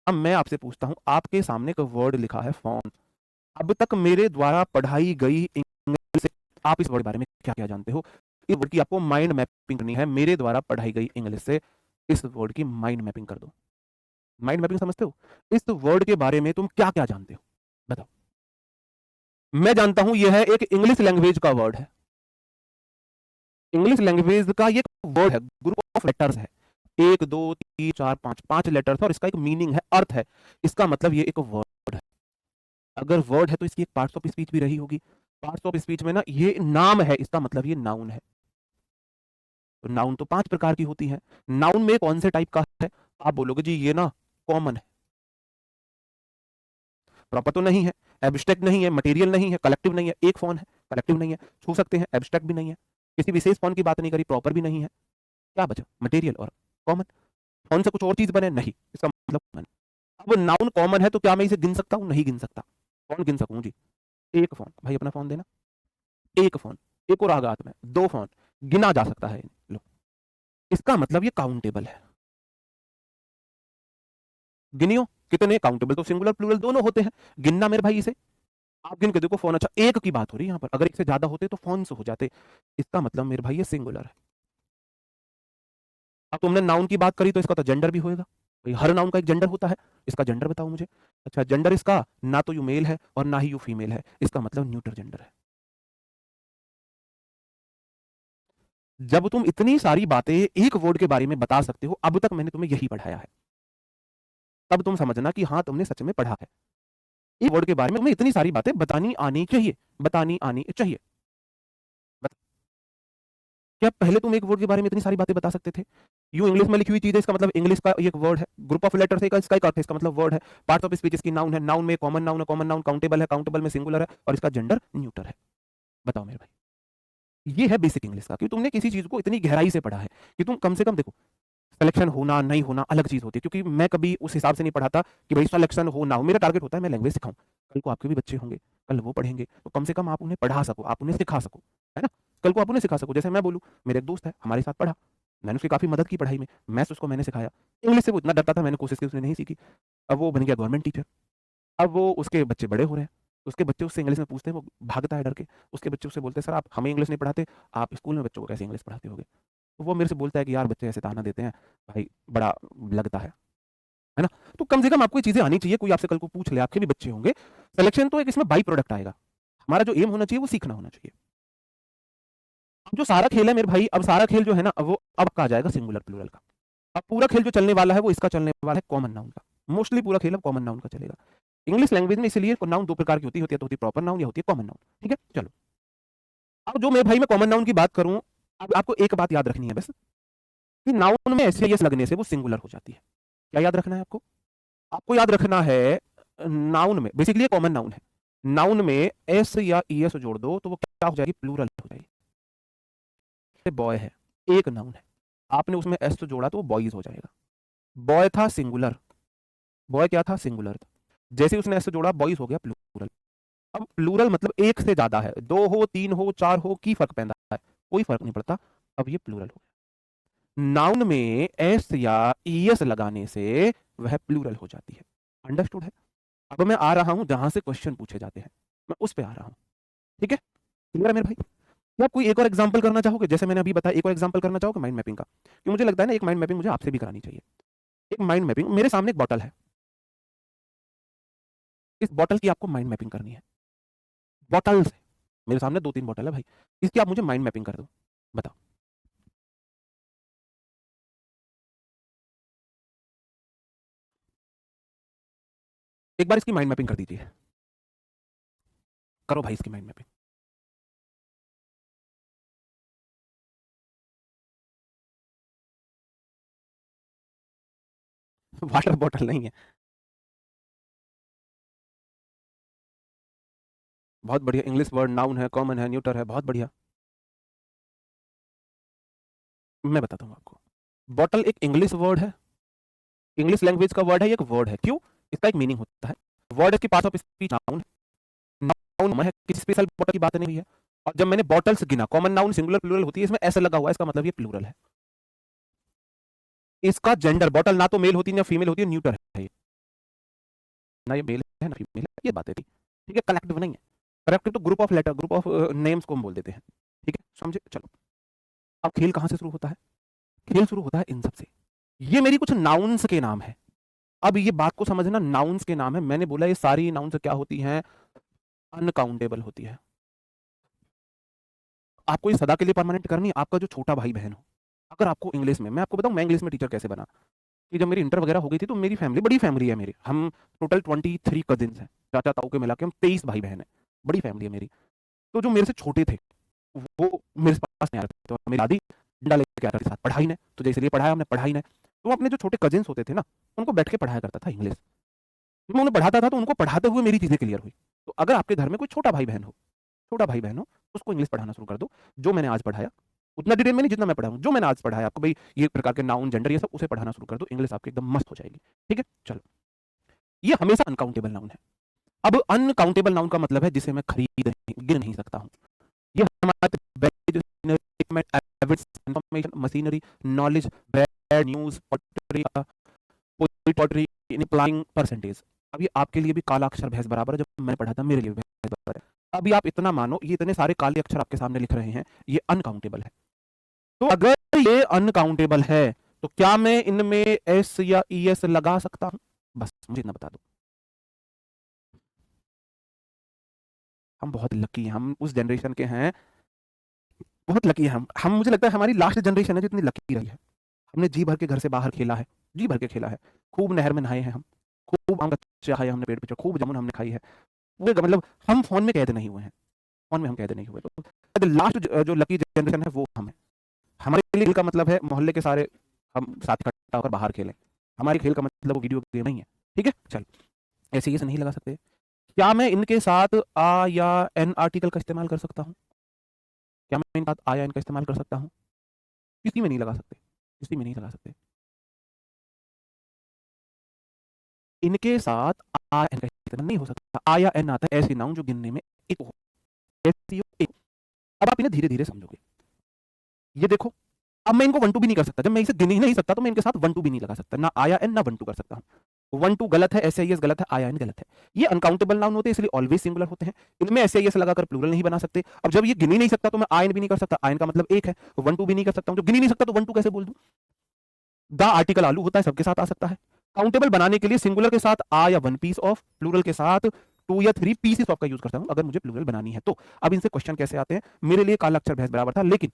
अब मैं आपसे पूछता हूं, आपके सामने एक वर्ड लिखा है फोन, अब तक मेरे द्वारा पढ़ाई गई इंग्लिश से आप इस वर्ड के बारे में क्या क्या जानते हो? इस वर्ड की आपको माइंड मैपिंग करनी है, मेरे द्वारा पढ़ाई गई इंग्लिश से इस वर्ड की माइंड मैपिंग कर दो। माइंड मैपिंग समझते हो? इस वर्ड के बारे में तुम क्या क्या जानते हो, बताओ। मैं जानता हूं यह है एक इंग्लिश लैंग्वेज का वर्ड है, इंग्लिश लैंग्वेज का ये वर्ड है, ग्रुप ऑफ लेटर्स है, 1 2 3 4 5 लेटर्स, और इसका एक मीनिंग है, अर्थ है। इसका मतलब ये एक वर्ड है। अगर वर्ड है तो इसकी एक पार्ट्स ऑफ स्पीच भी रही होगी। पार्ट्स ऑफ स्पीच में ना ये नाम है, इसका मतलब ये नाउन है। तो नाउन तो 5 प्रकार की होती है। नाउन में कौन से टाइप का है? आप बोलोगे जी ये ना कॉमन है, प्रॉपर तो नहीं है, एब्स्ट्रैक्ट नहीं है, मटेरियल नहीं है, कलेक्टिव नहीं है। एक फोन है, कलेक्टिव नहीं है, छू सकते हैं, एब्स्ट्रैक्ट भी नहीं है, किसी विशेष फोन की बात नहीं करी, प्रॉपर भी नहीं है, क्या बचा? मटेरियल और कॉमन। फोन से कुछ और चीज बने? नहीं, इसका मतलब कॉमन। अब नाउन कॉमन है तो क्या मैं इसे गिन सकता हूं? नहीं गिन सकता। कौन गिन सकूं जी? एक फोन, भाई अपना फोन देना, एक फोन, एक और आगा हाथ में, 2 फोन, गिना जा सकता है। लो, इसका मतलब ये काउंटेबल है। गिनियो कितने? काउंटेबल तो सिंगुलर प्लूरल दोनों होते हैं, गिनना मेरे भाई इसे। आप गिन के देखो फोन, अच्छा एक की बात हो रही है यहाँ पर, अगर एक से ज्यादा होते तो फोन से हो जाते, इसका मतलब मेरे भाई ये सिंगुलर है। अब तुमने नाउन की बात करी तो इसका तो जेंडर भी होएगा, भाई हर नाउन का एक जेंडर होता है, इसका जेंडर बताओ मुझे। अच्छा जेंडर इसका ना तो यू मेल है और ना ही यू फीमेल है, इसका मतलब न्यूटर जेंडर है। जब तुम इतनी सारी बातें एक वर्ड के बारे में बता सकते हो, अब तक मैंने तुम्हें यही पढ़ाया है, तब तुम समझना कि हाँ तुमने सच में पढ़ा है। एक वर्ड के बारे में तुम्हें इतनी सारी बातें बतानी आनी चाहिए, बतानी आनी चाहिए। क्या पहले तुम एक वर्ड के बारे में इतनी सारी बातें बता सकते थे? यू इंग्लिश में लिखी हुई चीज है, इसका मतलब इंग्लिश का एक वर्ड है, ग्रुप ऑफ लेटर्स है, इसका एक अर्थ है, इसका मतलब वर्ड है। पार्ट्स ऑफ स्पीच इसकी नाउन है, नाउन में कॉमन नाउन है, कॉमन नाउन काउंटेबल है, काउंटेबल में सिंगुलर है, और इसका जेंडर न्यूटर है। बताओ मेरे भाई, ये है बेसिक इंग्लिश का, कि तुमने किसी चीज को इतनी गहराई से पढ़ा है कि तुम कम से कम देखो, सिलेक्शन होना नहीं होना अलग चीज होती है, क्योंकि मैं कभी उस हिसाब से नहीं पढ़ाता कि भाई सिलेक्शन हो ना हो। मेरा टारगेट होता है मैं लैंग्वेज सिखाऊं, कल को आपके भी बच्चे होंगे, कल वो पढ़ेंगे, तो कम से कम आप उन्हें पढ़ा सको, आप उन्हें सिखा सको, है ना? कल को आप उन्हें सिखा सको। जैसे मैं बोलूं, मेरे एक दोस्त है हमारे साथ पढ़ा, मैंने उसकी काफी मदद की पढ़ाई में, मैथ्स उसको मैंने सिखाया, इंग्लिश से वो इतना डरता था, मैंने कोशिश की, उसने नहीं सीखी, अब वो बन गया गवर्नमेंट टीचर। अब वो उसके बच्चे बड़े हो रहे हैं, उसके बच्चे उससे इंग्लिश में पूछते हैं, वो भागता है डर के। उसके बच्चे उससे बोलते हैं सर आप हमें इंग्लिश नहीं पढ़ाते, आप स्कूल में बच्चों को कैसे इंग्लिश पढ़ाते होगे? तो वो मेरे से बोलता है कि यार बच्चे ऐसे ताना देते हैं, भाई बड़ा लगता है ना? तो कम से कम आपको ये चीजें आनी चाहिए, कोई आपसे कल को पूछ ले, आपके भी बच्चे होंगे, सिलेक्शन तो एक इसमें बाई प्रोडक्ट आएगा, हमारा जो एम होना चाहिए वो सीखना होना चाहिए। अब जो सारा खेल है मेरे भाई, अब सारा खेल जो है ना, वो अब का जाएगा सिंगुलर प्लूरल का। अब पूरा खेल जो चलने वाला है वो इसका चलने वाला है कॉमन नाउन का, मोस्टली पूरा खेल अब कॉमन नाउन का चलेगा। इंग्लिश लैंग्वेज में इसलिए नाउन 2 प्रकार की होती है, तो होती है प्रॉपर नाउन या होती है कॉमन नाउन। ठीक है, चलो अब जो मेरे भाई मैं कॉमन नाउन की बात करूं, अब आपको एक बात याद रखनी है बस, कि नाउन में एस या एस लगने से वो सिंगुलर हो जाती है। क्या याद रखना है आपको? आपको याद रखना है, नाउन में बेसिकली कॉमन नाउन है, नाउन में एस या ईएस जोड़ दो तो वो क्या हो जाएगी? प्लूरल हो जाएगी। बॉय है, एक नाउन है, आपने उसमें एस तो जोड़ा तो वो बॉयज हो जाएगा। बॉय था सिंगुलर, बॉय क्या था, सिंगुलर था। जैसे उसने एस जोड़ा बॉयज हो गया प्लूरल। अब प्लूरल मतलब एक से ज्यादा है, दो हो, तीन हो, चार हो, की फर्क पैदा है, कोई फर्क नहीं पड़ता। अब ये प्लूरल हो गया। नाउन में एस या ईएस लगाने से वह प्लूरल हो जाती है। अंडरस्टूड है? अब मैं आ रहा हूं जहां से क्वेश्चन पूछे जाते हैं, मैं उस पे आ रहा हूं। ठीक है, क्लियर है मेरे भाई? क्या आप कोई एक और एग्जांपल करना चाहोगे, जैसे मैंने अभी बताया, एक और एग्जांपल करना चाहोगे माइंड मैपिंग का? क्योंकि मुझे लगता है ना एक माइंड मैपिंग मुझे आपसे भी करानी चाहिए। एक माइंड मैपिंग, मेरे सामने एक बॉटल है, इस बॉटल की आपको माइंड मैपिंग करनी है। बॉटल्स, मेरे सामने दो तीन बॉटल है भाई, इसकी आप मुझे माइंड मैपिंग कर दो, बताओ। एक बार इसकी माइंड मैपिंग कर दीजिए, करो भाई इसकी माइंड मैपिंग। वाटर बॉटल नहीं है। बहुत बढ़िया, इंग्लिश वर्ड, नाउन है, कॉमन है, न्यूटर है, बहुत बढ़िया। मैं बताता हूँ आपको, बॉटल एक इंग्लिश वर्ड है, इंग्लिश लैंग्वेज का वर्ड है, ये एक वर्ड है। क्यों? इसका एक मीनिंग होता है। वर्ड की part of speech noun, noun है, किसी स्पेशल बॉटल की बात नहीं हुई है। और जब मैंने बॉटल्स गिना, कॉमन नाउन सिंगुलर प्लूरल होती है, इसमें ऐसे लगा हुआ है, इसका मतलब ये प्लूरल है। इसका जेंडर, बॉटल ना तो मेल होती है ना फीमेल होती है, न्यूटर है ये। ना ये मेल है ना फीमेल है, ये बात है। ठीक है, कलेक्टिव नहीं है। कलेक्टिव तो group of letter, group of names को हम बोल देते हैं। ठीक है, समझे? चलो, अब खेल कहां से शुरू होता है? खेल शुरू होता है इन सब से। ये मेरी कुछ नाउन्स के नाम है। अब ये बात को समझना, नाउन्स के नाम है, मैंने बोला ये सारी नाउन्स क्या होती हैं, अनकाउंटेबल होती है। आपको ये सदा के लिए परमानेंट करनी है। आपका जो छोटा भाई बहन हो, अगर आपको इंग्लिश में, मैं आपको बताऊं मैं इंग्लिश में टीचर कैसे बना, कि जब मेरी इंटर वगैरह हो गई थी तो मेरी फैमिली, बड़ी फैमिली है मेरी, हम टोटल 23 कजिन्स हैं, चाचा ताऊ के मिला के हम 23 भाई बहन हैं, बड़ी फैमिली है मेरी। तो जो मेरे से छोटे थे वो मेरे पास नहीं आ रहे थे, तो मेरी दादी डंडा लेके आ रही साथ, पढ़ाई ने तो जैसे लिए पढ़ाया हमने, पढ़ाई ने तो अपने जो छोटे कजिन्स होते थे ना, उनको बैठ के पढ़ाया करता था इंग्लिश। मैं उन्हें पढ़ाता था तो उनको पढ़ाते हुए मेरी चीजें क्लियर हुई। तो अगर आपके घर में कोई छोटा भाई बहन हो, छोटा भाई बहन हो, उसको इंग्लिश पढ़ाना शुरू कर दो। जो मैंने आज पढ़ाया उतना डिटेल में नहीं, जितना मैं पढ़ा हूं, जो मैंने आज पढ़ाया आपको भाई, ये प्रकार के नाउन जेंडर ये सब, उसे पढ़ाना शुरू कर दो, इंग्लिश आपकी एकदम मस्त हो जाएगी। ठीक है, चलो। ये हमेशा अनकाउंटेबल नाउन है। अब अनकाउंटेबल नाउन का मतलब है जिसे मैं खरीद नहीं, गिन नहीं सकता हूं। ये हमारे information, machinery, knowledge, bad news, poetry, implying percentage. अब ये आपके लिए भी काला अक्षर भैंस बराबर है, जब मैंने पढ़ा था मेरे लिए भी भैंस बराबर है। अभी आप इतना मानो, ये इतने सारे काले अक्षर आपके सामने लिख रहे हैं, ये अनकाउंटेबल है। तो अगर ये अनकाउंटेबल है तो क्या मैं इनमें एस या ई एस लगा सकता हूं? बस मुझे इतना बता दो। हम बहुत लकी हैं, हम उस जनरेशन के हैं, बहुत लकी हैं हम मुझे लगता है हमारी लास्ट जनरेशन है जो इतनी लकी रही है। हमने जी भर के घर से बाहर खेला है, जी भर के खेला है, खूब नहर में नहाए हैं हम, खूब आम का कच्चा खाया हमने पेड़ पे, खूब जामुन हमने खाई है। वो मतलब हम फोन में कैद नहीं हुए हैं, फोन में हम कैद नहीं हुए। तो लास्ट जो लकी जनरेशन है वो हम है। हमारे लिए खेल का मतलब है मोहल्ले के सारे हम साथ इकट्ठा होकर बाहर खेलें। हमारे खेल का मतलब वो वीडियो गेम नहीं है। ठीक है, चल, ऐसे ही से नहीं लगा सकते। क्या मैं इनके साथ आ या एन आर्टिकल का इस्तेमाल कर सकता हूँ? क्या मैं इनके साथ आ या एन का इस्तेमाल कर सकता हूँ? किसी में नहीं लगा सकते, किसी में नहीं लगा सकते। इनके साथ आ एन का इस्तेमाल नहीं हो सकता। आ या एन आता है ऐसे नाउन जो गिनने में एक हो, ऐसी हो एक। अब आप इन्हें धीरे धीरे समझोगे। ये देखो, अब मैं इनको वन टू भी नहीं कर सकता, जब मैं इसे गिन ही नहीं सकता तो मैं इनके साथ वन टू भी नहीं लगा सकता, ना आया एन ना वन टू कर सकता हूं। वन टू गलत है, एस आई एस गलत है, आया एन गलत है। ये अनकाउंटेबल नाउन होते हैं इसलिए ऑलवेज सिंगुलर होते हैं। इनमें एस आई एस लगाकर प्लूरल नहीं बना सकते। अब जब ये गिन ही नहीं सकता तो मैं आयन भी नहीं कर सकता, आयन का मतलब एक है, वन टू भी नहीं कर सकता हूं, जब गिन ही नहीं सकता तो वन टू कैसे बोल दूं? द आर्टिकल आलू होता है, सबके साथ आ सकता है। काउंटेबल बनाने के लिए सिंगुलर के साथ आ या वन पीस ऑफ, प्लूरल के साथ टू या थ्री पीसेस ऑफ का यूज करता हूं अगर मुझे प्लूरल बनानी है तो। अब इनसे क्वेश्चन कैसे आते हैं? मेरे लिए काला अक्षर भैंस बराबर था, लेकिन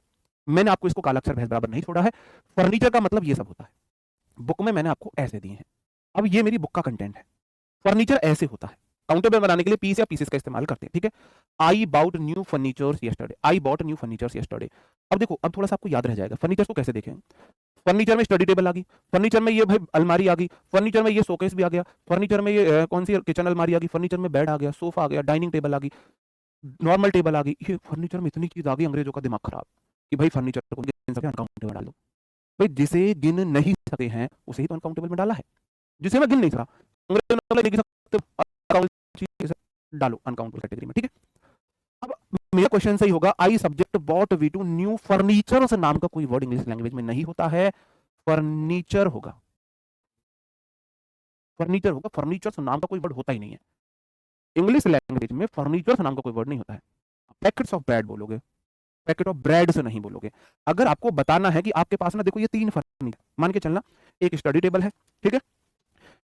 मैंने आपको इसको काला अक्षर भैंस बराबर नहीं छोड़ा है। फर्नीचर का मतलब ये सब होता है, बुक में मैंने आपको ऐसे दिए हैं। अब ये मेरी बुक का कंटेंट है, फर्नीचर ऐसे होता है। काउंटेबल बनाने के लिए पीस या पीसेस का इस्तेमाल करते हैं। ठीक है, I bought new furnitures yesterday, I bought new furnitures yesterday. अब देखो, अब थोड़ा सा आपको याद रह जाएगा, फर्नीचर को कैसे देखें। फर्नीचर में स्टडी टेबल आ गई, फर्नीचर में ये भाई अलमारी आ गई, फर्नीचर में ये शोकेस भी आ गया, फर्नीचर में ये कौन सी किचन अलमारी आ गई, फर्नीचर में बेड आ गया, सोफा आ गया, डाइनिंग टेबल आ गई, नॉर्मल टेबल आ गई। ये फर्नीचर में इतनी चीज आ गई, अंग्रेजों का दिमाग खराब कि भाई फर्नीचर को अनकाउंटेबल डाल दो। भाई जिसे गिन नहीं सकते हैं उसे ही तो अनकाउंटेबल में डाला है, जिसे मैं गिन नहीं सकता अंग्रेजों ने बोला नहीं गिन सकते, डालो अनकाउंटेबल कैटेगरी में, ठीक है। अब मेरा क्वेश्चन सही होगा, I subject bought we two new furniture नाम का कोई वर्ड इंग्लिश लैंग्वेज में नहीं होता है, फर्नीचर होगा, फर्नीचर होगा, फर्नीचर नाम का कोई वर्ड होता ही नहीं है इंग्लिश लैंग्वेज में, फर्नीचर नाम का कोई वर्ड नहीं होता है। पैकेट्स ऑफ ब्रेड बोलोगे, पैकेट ऑफ ब्रेड से नहीं बोलोगे। अगर आपको बताना है कि आपके पास ना देखो ये 3 फर्नीचर मान के चलना, एक स्टडी टेबल है, ठीक है,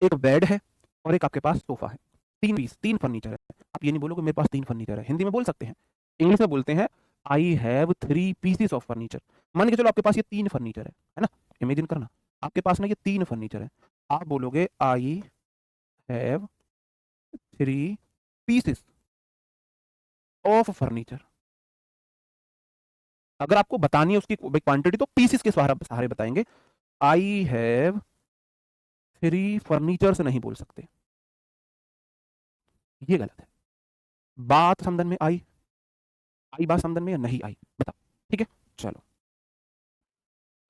एक बेड है और एक आपके पास सोफा है, 3 पीस, 3 फर्नीचर है। आप ये नहीं बोलोगे मेरे पास 3 फर्नीचर है, हिंदी में बोल सकते हैं, इंग्लिश में बोलते हैं I have 3 pieces of furniture. मान के चलो आपके पास ये 3 फर्नीचर है ना, इमेजिन करना आपके पास ना ये 3 फर्नीचर है, आप बोलोगे I have 3 pieces of furniture. अगर आपको बतानी है उसकी क्वांटिटी तो पीसेस के सहारे बताएंगे, आई हैव 3 फर्नीचर से नहीं बोल सकते, ये गलत है। बात समझ में आई, आई बात समझ में या नहीं आई बताओ, ठीक है। चलो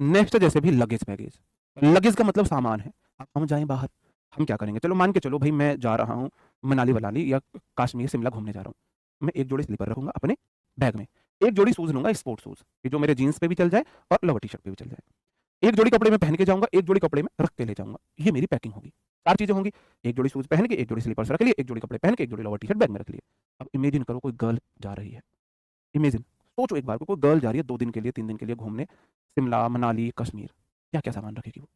नेक्स्ट जैसे भी लगेज बैगेज, लगेज का मतलब सामान है। अब हम जाएं बाहर, हम क्या करेंगे, चलो मान के चलो भाई मैं जा रहा हूँ मनाली वनाली या कश्मीर शिमला घूमने जा रहा हूँ, मैं एक जोड़ी स्लीपर रखूंगा अपने बैग में, एक जोड़ी शूज लूंगा स्पोर्ट्स शूज कि जो मेरे जीन्स पे भी चल जाए और लोअर टी शर्ट पे भी चल जाए, एक जोड़ी कपड़े में पहन के जाऊंगा, एक जोड़ी कपड़े में रख के ले जाऊंगा, ये मेरी पैकिंग होगी। 4 चीजें होंगी, एक जोड़ी शूज पहन के, एक जोड़ी स्लीपर्स रख लिए, एक जोड़ी कपड़े पहन के, एक जोड़ी लोअर टी शर्ट बैग में रख लिए। अब इमेजिन करो कोई गर्ल जा रही है, इमेजिन सोचो एक बार को कोई गर्ल जा रही है 2 दिन के लिए 3 दिन के लिए घूमने शिमला मनाली कश्मीर, क्या क्या सामान रखेगी वो,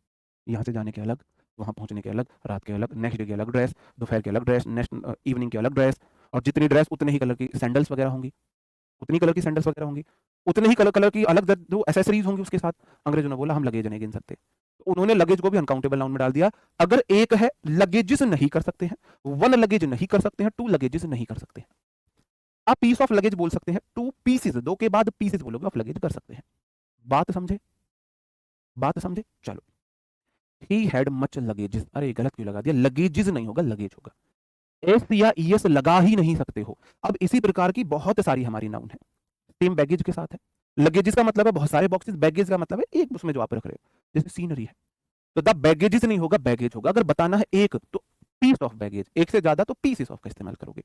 यहाँ से जाने के अलग, वहाँ पहुँचने के अलग, रात के अलग, नेक्स्ट डे की अलग ड्रेस, दोपहर के अलग ड्रेस, नेक्स्ट इवनिंग की अलग ड्रेस, और जितनी ड्रेस उतने ही कलर की सैंडल्स वगैरह होंगी, उतनी कलर की सैंडल्स वगैरह होंगी, उतने ही कलर कलर की अलग जो एसेसरीज होंगी उसके साथ। अंग्रेजों ने बोला हम लगेज नहीं गिन सकते, तो उन्होंने लगेज को भी अनकाउंटेबल नाउन में डाल दिया। अगर एक है लगेजेस नहीं कर सकते हैं, 1 लगेज नहीं कर सकते हैं, 2 लगेजेस नहीं कर सकते हैं। आप पीस ऑफ लगेज बोल सकते हैं, 2 पीसेस, 2 के बाद पीसेस बोलोगे ऑफ लगेज कर सकते हैं। बात समझे, बात समझे। चलो ही हैड मच लगेजेस, अरे गलत क्यों लगा दिया, लगेजेस नहीं होगा लगेज होगा, एस या ईएस लगा ही नहीं सकते हो। अब इसी प्रकार की बहुत सारी हमारी नाउन है, सेम बैगेज के साथ है। लगेजेस का मतलब है बहुत सारे बॉक्सेस, बैगेज का मतलब है एक उसमें जो आप रख रहे हो, जैसे सीनरी है तो द बैगेजेस नहीं होगा बैगेज होगा। अगर बताना है एक तो पीस ऑफ बैगेज, एक से ज्यादा तो पीसेस ऑफ का इस्तेमाल करोगे।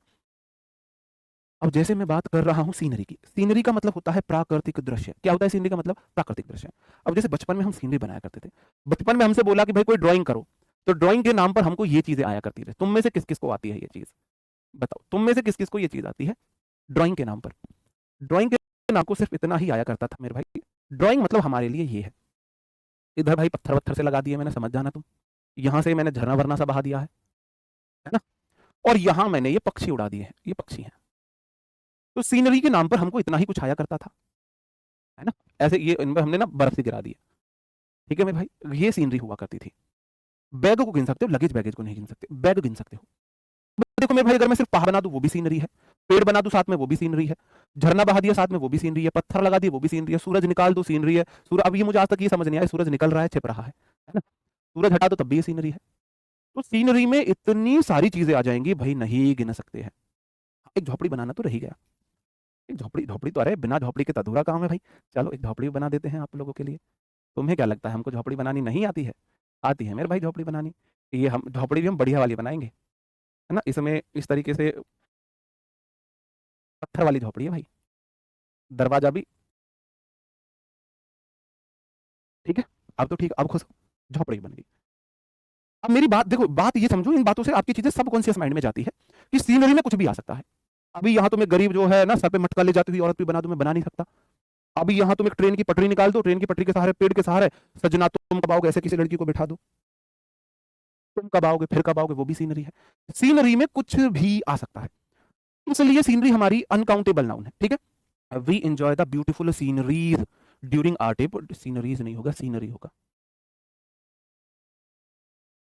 अब जैसे मैं बात कर रहा हूं सीनरी की, सीनरी का मतलब होता है प्राकृतिक दृश्य। क्या होता है सीनरी का मतलब, प्राकृतिक दृश्य। अब जैसे बचपन में हम सीनरी बनाया करते थे, बचपन में हमसे बोला कि भाई कोई ड्राइंग करो, तो ड्राइंग के नाम पर हमको ये चीजें आया करती थी। तुम में से किस किस को आती है ये चीज, बताओ तुम में से किस किस को ये चीज आती है ड्राइंग के नाम पर। ड्राइंग के नाम को सिर्फ इतना ही आया करता था मेरे भाई, ड्राइंग मतलब हमारे लिए ये है, इधर भाई पत्थर वत्थर से लगा दिए मैंने, समझ जाना तुम, यहां से मैंने झरना वरना सा बहा दिया है ना, और यहां मैंने ये पक्षी उड़ा दिए हैं, ये पक्षी हैं। तो सीनरी के नाम पर हमको इतना ही कुछ आया करता था, है ना। ऐसे ये इनमें हमने ना बर्फ से गिरा दिया, ठीक है मेरे भाई, ये सीनरी हुआ करती थी। बैग को गिन सकते हो, लगेज बैगेज को नहीं गिन सकते, बैग गिन सकते हो। देखो मेरे भाई अगर मैं सिर्फ पहाड़ बना दूं वो भी सीनरी है, पेड़ बना दूं साथ में वो भी सीनरी है, झरना बहा दिया साथ में वो भी सीनरी है, पत्थर लगा दिया वो भी सीनरी है, सूरज निकाल दो सीनरी है। सूरज, अब ये मुझे आज तक ये समझ नहीं आया सूरज निकल रहा है छिप रहा है ना, सूरज हटा दो तब भी ये सीनरी है। तो सीनरी में इतनी सारी चीजें आ जाएंगी भाई नहीं गिन सकते हैं। एक झोपड़ी बनाना तो रही गया, एक झोपड़ी, झोपड़ी तो अरे बिना झोपड़ी के तो अधूरा काम है भाई, चलो एक झोपड़ी बना देते हैं आप लोगों के लिए। तुम्हें क्या लगता है हमको झोपड़ी बनानी नहीं आती है, आती है मेरे भाई झोपड़ी बनानी। ये हम झोपड़ी भी हम बढ़िया वाली बनाएंगे, है ना, इसमें इस तरीके से पत्थर वाली झोपड़ी है भाई, दरवाजा भी, ठीक है। अब तो ठीक, अब खुश, झोपड़ी बन गई। अब मेरी बात देखो, बात ये समझो, इन बातों से आपकी चीजें सबकॉन्शियस माइंड में जाती है कि सीनरी में कुछ भी आ सकता है। अभी यहाँ तुम्हें गरीब जो है ना सर पे मटका ले जाती हुई औरत भी बना दूं, मैं बना नहीं सकता। अभी यहाँ तुम एक ट्रेन की पटरी निकाल दो, ट्रेन की पटरी के सहारे पेड़ के सहारे सजना तुम कब आओगे ऐसे किसी लड़की को बिठा दो, तुम कब आओगे फिर कब आओगे, वो भी सीनरी है। सीनरी में कुछ भी आ सकता है, इसलिए सीनरी हमारी अनकाउंटेबल नाउन है, ठीक है। We enjoy the beautiful sceneries during our trip, sceneries नहीं होगा सीनरी होगा।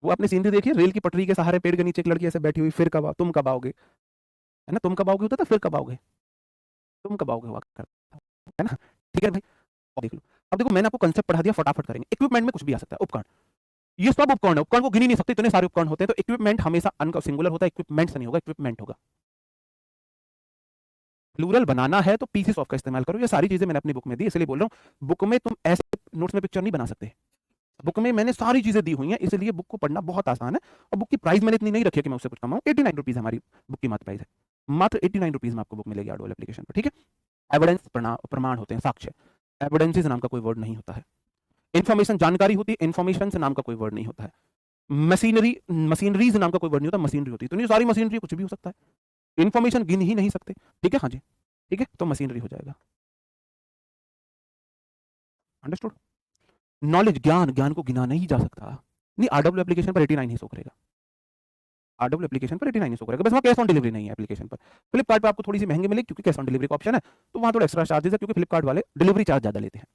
वो आपने सीनरी देखी है, रेल की पटरी के सहारे पेड़ के नीचे एक लड़की ऐसे बैठी हुई, फिर कब तुम कब आओगे, है ना, तुम कब आओगे होता था, फिर कब आओगे, तुम कब आओगे हुआ करता है ना, ठीक है भाई। अब देख लो, अब देखो मैंने आपको कंसेप्ट पढ़ा दिया, फटाफट करेंगे। इक्विपमेंट में कुछ भी आ सकता है, उपकरण, ये सब उपकरण है, उपकरण को गिन ही नहीं सकते, इतने सारे उपकरण होते हैं। तो इक्विपमेंट हमेशा सिंगुलर होता है, इक्विपमेंट्स नहीं होगा, इक्विपमेंट होगा। प्लूरल बनाना है तो पीसेस ऑफ का इस्तेमाल करो। ये सारी चीजें मैंने अपनी बुक में दी, इसलिए बोल रहा हूँ बुक में तुम ऐसे नोट्स में पिक्चर नहीं बना सकते। बुक में मैंने सारी चीजें दी हुई हैं, इसलिए बुक को पढ़ना बहुत आसान है। और बुक की प्राइस मैंने इतनी नहीं रखी है कि मैं उससे कुछ कमाऊं। 89 रुपीज हमारी बुक की मात्र प्राइस है, मात्र 89 रुपीज में आपको बुक मिलेगी आर्डोल एप्लीकेशन पर, ठीक है। एविडेंस प्रमाण होते हैं, साक्ष्य। एविडेंसेस नाम का कोई वर्ड नहीं होता है। इन्फॉर्मेशन जानकारी होती है, इन्फॉर्मेशन से नाम का कोई वर्ड नहीं होता है। मशीनरी मशीनरीज नाम का कोई वर्ड नहीं होता, मशीनरी होती है। तो नहीं, सारी मशीनरी कुछ भी हो सकता है। इन्फॉर्मेशन गिन ही नहीं सकते, ठीक है, हाँ जी, ठीक है, तो मशीनरी हो जाएगा। अंडरस्टूड। नॉलेज, ज्ञान, ज्ञान को गिना नहीं जा सकता। नहीं, आरडब्ल्यू एप्लीकेशन पर 89 ही शो करेगा। आरडब्ल्यू एप्लीकेशन पर 89 ही शो करेगा, बस वहाँ कैश ऑन डिलीवरी नहीं है एप्लीकेशन पर। फ्लिपकार्ट पर आपको थोड़ी सी महंगी मिलेगी क्योंकि कैश ऑन डिलीवरी का ऑप्शन है, तो वहाँ थोड़ा एक्स्ट्रा चार्जेस है, क्योंकि फ्लिपकार्ट वाले डिलीवरी चार्ज ज़्यादा लेते हैं।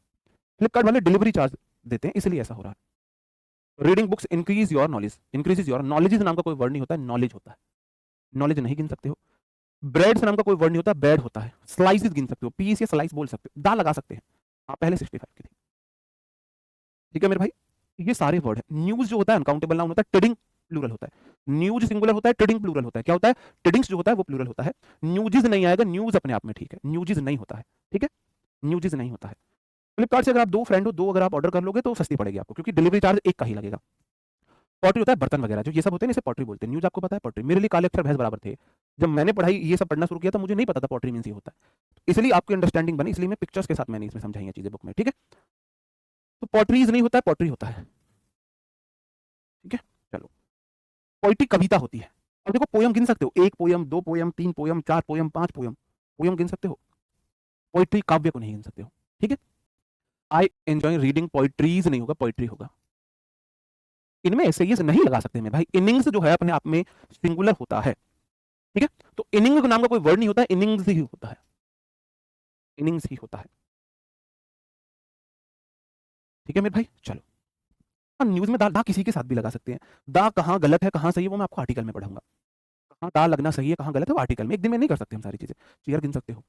फ्लिपकार्ट वाले डिलीवरी चार्ज देते हैं, इसलिए ऐसा हो रहा है। Reading books increase your knowledge, increases your knowledge नाम का कोई वर्ड नहीं होता है, नॉलेज होता है। नॉलेज नहीं गिन सकते हो। ब्रेड नाम का कोई वर्ड नहीं होता, ब्रेड होता है। स्लाइसेस गिन सकते हो, पीस या स्लाइस बोल सकते हो, दा लगा सकते हैं। हाँ, पहले 65 की थी, ठीक है मेरे भाई। ये सारे वर्ड है। न्यूज जो होता है अनकाउंटेबल नाउन होता है, ट्रेडिंग प्लूरल होता है। न्यूज सिंगुलर होता है, ट्रेडिंग प्लूरल होता है। क्या होता है? ट्रेडिंग्स जो होता है वो प्लूरल होता है। न्यूजेस नहीं आएगा, न्यूज अपने आप में ठीक है, न्यूजेस नहीं होता है, ठीक है, न्यूजेस नहीं होता है। फ्लिपकार्ट से अगर आप दो फ्रेंड हो, दो अगर आप ऑर्डर कर लोगे तो सस्ती पड़ेगी आपको, क्योंकि डिलीवरी चार्ज एक का ही लगेगा। पॉटरी होता है बर्तन वगैरह, जो ये सब होते हैं इसे पॉटरी बोलते हैं। न्यूज आपको पता है पॉटरी, मेरे लिए काले अक्षर भैंस बराबर थे। जब मैंने पढ़ाई ये सब पढ़ना शुरू किया तो मुझे नहीं पता था पॉटरी मीन्स ये होता है। इसलिए आपकी अंडरस्टैंडिंग बनी, इसलिए मैं पिक्चर्स के साथ मैंने इसमें समझाई है चीजें बुक में, ठीक है। तो पॉटरीज नहीं होता है, पॉटरी होता है, ठीक है। चलो, पोइट्री कविता होती है। अब देखो, पोयम गिन सकते हो, एक पोयम, दो पोयम, तीन पोयम, चार पोयम, पांच पोयम, पोयम गिन सकते हो। पोइट्री, काव्य को नहीं गिन सकते हो, ठीक है। आई एंजॉय रीडिंग पोइट्रीज नहीं होगा, पोइट्री होगा। इनमें ऐसे ये नहीं लगा सकते मेरे भाई। इनिंग्स जो है अपने आप में सिंगुलर होता है, ठीक है। तो इनिंग नाम का कोई वर्ड नहीं होता है, इनिंग्स ही होता है, इनिंग्स ही होता है, ठीक है मेरे भाई। चलो, न्यूज में दा दा किसी के साथ भी लगा सकते हैं। दा कहाँ गलत है कहाँ सही है वो मैं आपको आर्टिकल में पढ़ाऊंगा। कहाँ दा लगना सही है कहाँ गलत है वो आर्टिकल में, एक दिन में नहीं कर सकते हम सारी चीजें। चेयर गिन सकते हो,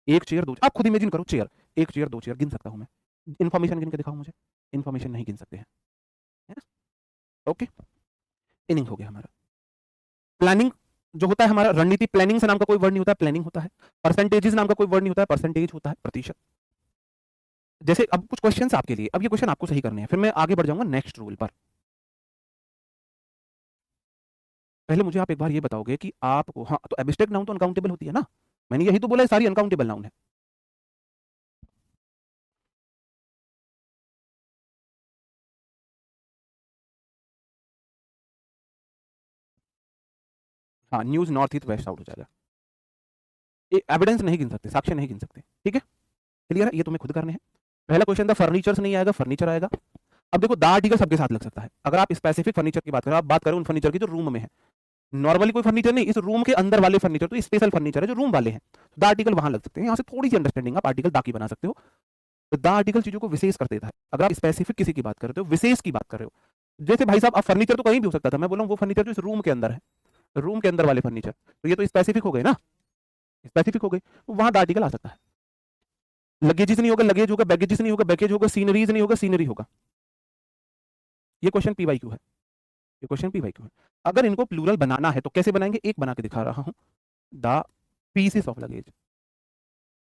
एक चेयर दो, आप खुद इमेजिन करो, चेयर, एक चेयर दो चेयर गिन सकता हूं मैं। इन्फॉर्मेशन गिन के दिखाओ मुझे, इन्फॉर्मेशन नहीं गिन सकते हैं, है ना। ओके, इनिंग हो गया हमारा। प्लानिंग जो होता है हमारा, रणनीति, प्लानिंग से नाम का कोई वर्ड नहीं होता है, प्लानिंग होता है। परसेंटेजेस नाम का कोई वर्ड नहीं होता है, परसेंटेज होता है, प्रतिशत। जैसे अब कुछ क्वेश्चंस आपके लिए, अब ये क्वेश्चन आपको सही करने हैं, फिर मैं आगे बढ़ जाऊंगा नेक्स्ट रूल पर। पहले मुझे आप एक बार ये बताओगे कि आपको, हाँ, तो एब्स्ट्रैक्ट नाउन तो अनकाउंटेबल होती है ना, मैंने यही तो बोला है, सारी अनकाउंटेबल नाउन है। हाँ, news north east west south हो जाएगा। ये एविडेंस नहीं गिन सकते, साक्ष्य नहीं गिन सकते, ठीक है, क्लियर है। ये तुम्हें खुद करने हैं। पहला क्वेश्चन था फर्नीचर से नहीं आएगा, फर्नीचर आएगा। अब देखो, द आर्टिकल सबके साथ लग सकता है। अगर आप स्पेसिफिक फर्नीचर की बात करें, आप बात करें उन फर्नीचर की जो रूम में है, नॉर्मली कोई फर्नीचर नहीं, इस रूम के अंदर वाले फर्नीचर, तो स्पेशल फर्नीचर है जो रूम वाले हैं, द आर्टिकल वहां लग सकते हैं। यहाँ से थोड़ी सी अंडरस्टैंडिंग आप आर्टिकल दा की बना सकते हो। तो द आर्टिकल चीजों को विशेष कर देता है। अगर आप स्पेसिफिक किसी की बात कर रहे हो, विशेष की बात कर रहे हो, जैसे भाई साहब, अब फर्नीचर तो कहीं भी हो सकता था, मैं बोला वो फर्नीचर जो इस रूम के अंदर है, रूम के अंदर वाले फर्नीचर, तो ये तो स्पेसिफिक हो गए ना, स्पेसिफिक हो गए, तो वहां द आर्टिकल आ सकता है। लगेजेस नहीं होगा, लगेज होगा, बैगेजेस नहीं होगा, बैगेज होगा, सीनरीज नहीं होगा, सीनरी होगा। ये क्वेश्चन पीवाईक्यू है, ये क्वेश्चन पीवाईक्यू है। अगर इनको प्लूरल बनाना है तो कैसे बनाएंगे, एक बना के दिखा रहा हूं, the pieces of luggage.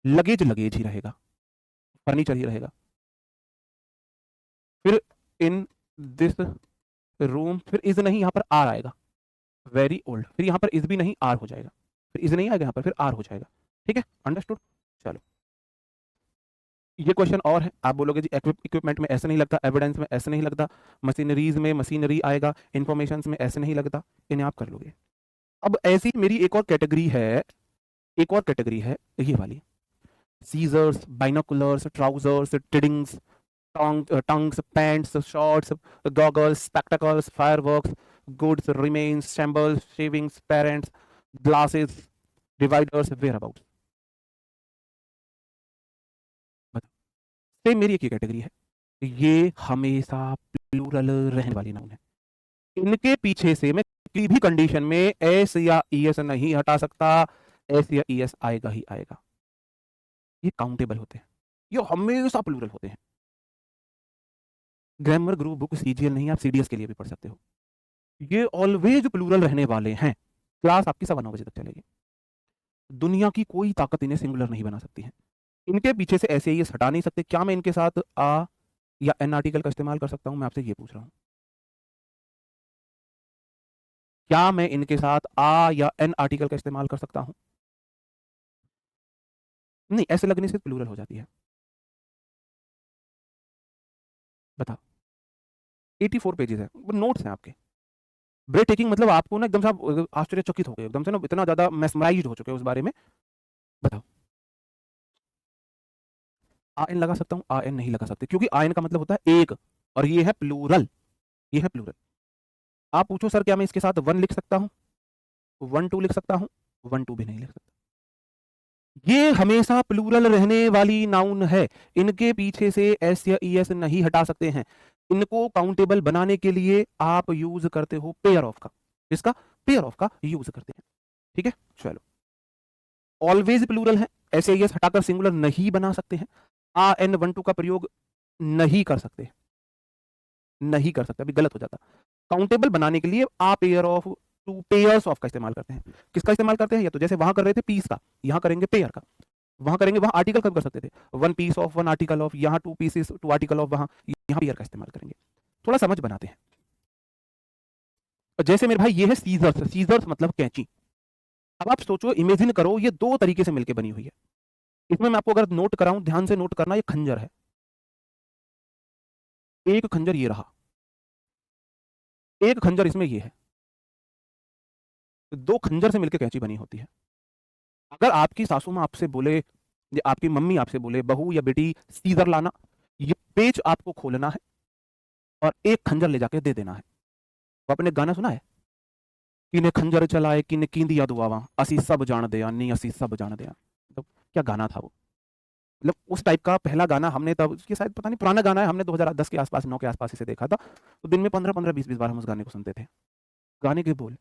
Luggage luggage ही रहेगा, फर्नीचर ही रहेगा। फिर इन दिस रूम, फिर इज नहीं, यहां पर आर आएगा, वेरी ओल्ड। फिर यहां पर इज भी नहीं, आर हो जाएगा। फिर इज नहीं आएगा यहां पर, फिर आर हो जाएगा, ठीक है, अंडरस्टूड। चलो, ये क्वेश्चन और है, आप बोलोगे जी इक्विपमेंट में ऐसे नहीं लगता, एविडेंस में ऐसे नहीं लगता, मशीनरीज में मशीनरी आएगा, इंफॉर्मेशन में ऐसे नहीं लगता, इन्हें आप कर लोगे। अब ऐसी मेरी एक और कैटेगरी है, एक और कैटेगरी है ये वाली, scissors, binoculars, trousers, tidings, tongs, pants, shorts, goggles, spectacles, fireworks, goods, remains, shambles, shavings, parents, glasses, dividers, whereabouts. Same मेरी एक ही कैटेगरी है, ये हमेशा प्लूरल रहने वाली नाउन है। इनके पीछे से मैं किसी भी कंडीशन में एस या ईएस नहीं हटा सकता, एस या ईएस आएगा ही आएगा। ये काउंटेबल होते हैं, ये हमेशा प्लूरल होते हैं। ग्रामर गुरु बुक सीजीएल नहीं, आप सीडीएस के लिए भी पढ़ सकते हो। ये ऑलवेज प्लूरल रहने वाले हैं। क्लास आपकी 9:15 बजे तक चलेगी। दुनिया की कोई ताकत इन्हें सिंगुलर नहीं बना सकती है। इनके पीछे से ऐसे ही हटा नहीं सकते। क्या मैं इनके साथ आ या एन आर्टिकल का इस्तेमाल कर सकता हूं? मैं आपसे ये पूछ रहा हूं। क्या मैं इनके साथ आ या एन आर्टिकल का इस्तेमाल कर सकता हूं? नहीं, ऐसे लगने से प्लूरल हो जाती है। बताओ। 84 पेजेस है, वो नोट्स हैं आपके। ब्रेक टेकिंग मतलब आपको ना एकदम से आप आश्चर्यचकित हो गए, एकदम से ना इतना ज्यादा मेस्मराइज्ड हो चुके हैं उस बारे में। बताओ। आ एन लगा सकता हूं? आ एन नहीं लगा सकते, क्योंकि आ एन का मतलब होता है एक, और ये है प्लूरल। ये है प्लूरल। आप पूछो सर क्या मैं इसके साथ वन लिख सकता हूं? वन टू लिख सकता हूं? वन टू भी नहीं लिख सकता। ये हमेशा प्लूरल रहने वाली नाउन है। इनके पीछे से एस या ई एस नहीं हटा सकते हैं। इनको काउंटेबल बनाने के लिए आप यूज करते हो पेयर ऑफ का। इसका पेयर ऑफ का यूज करते हैं। ठीक है, चलो। ऑलवेज प्लूरल है, एस या ई एस हटाकर सिंगुलर नहीं बना सकते हैं। आ एन वन टू का प्रयोग नहीं कर सकते। नहीं कर सकते, अभी गलत हो जाता। काउंटेबल बनाने के लिए a pair of, two pairs of का इस्तेमाल करते हैं। किसका इस्तेमाल करते हैं? या तो जैसे वहां कर रहे थे पीस का, यहां करेंगे पेयर का। वहां करेंगे, वहां आर्टिकल कब कर सकते थे? One piece of, one article of. यहाँ two pieces, two article of. वहां यहाँ पेयर का इस्तेमाल करेंगे। थोड़ा समझ बनाते हैं। जैसे मेरे भाई ये है सीजर्स। सीजर्स मतलब कैंची। अब आप सोचो, इमेजिन करो, ये दो तरीके से मिलकर बनी हुई है। इसमें मैं आपको अगर नोट कराऊं, ध्यान से नोट करना, ये खंजर है। एक खंजर ये रहा, एक खंजर इसमें ये है। दो खंजर से मिलकर कैंची बनी होती है। अगर आपकी सासू माँ आपसे बोले, या आपकी मम्मी आपसे बोले, बहू या बेटी सीजर लाना, ये पेज आपको खोलना है और एक खंजर ले जाके दे देना है। वो आपने गाना सुना है? किने खंजर चलाए किने कींदिया दुआवा, असी सब जान दिया नी असी सब जान दिया। तो क्या गाना था वो? मतलब उस टाइप का पहला गाना हमने तब, ये शायद पता नहीं पुराना गाना है, हमने 2010 के आसपास, 9 के आसपास इसे देखा था। तो दिन में 15-15, 20-20 बार हम उस गाने को सुनते थे। गाने के बोल,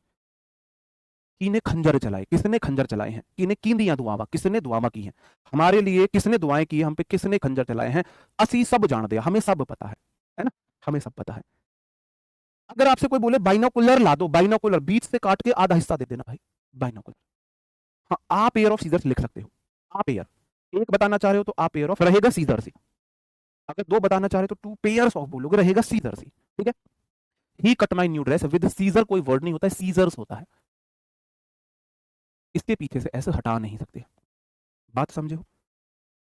किने खंजर चलाए, किसने खंजर चलाए हैं? किने कींदियां दुआवा, किसने दुआवा की हैं हमारे लिए? किसने दुआएं की हम पे? किसने खंजर चलाए हैं? असी सब जान दिया, हमें सब पता है ना? हमें सब पता है। अगर आपसे कोई बोले बाइनोकुलर ला दो, बाइनोकुलर बीच से काट के आधा हिस्सा दे देना भाई, बाइनोकुलर। हाँ, आप पेयर ऑफ सीजर्स लिख सकते हो। आप पेयर एक बताना चाह रहे हो तो आप पेयर ऑफ रहेगा सीजर से। अगर दो बताना चाह रहे हो तो टू पेयर्स ऑफ बोलोगे, रहेगा सीजर से। ठीक है। He cut my new dress, with scissor कोई वर्ड नहीं होता है, सीजर्स होता है। इसके पीछे से ऐसे हटा नहीं सकते। बात समझे हो?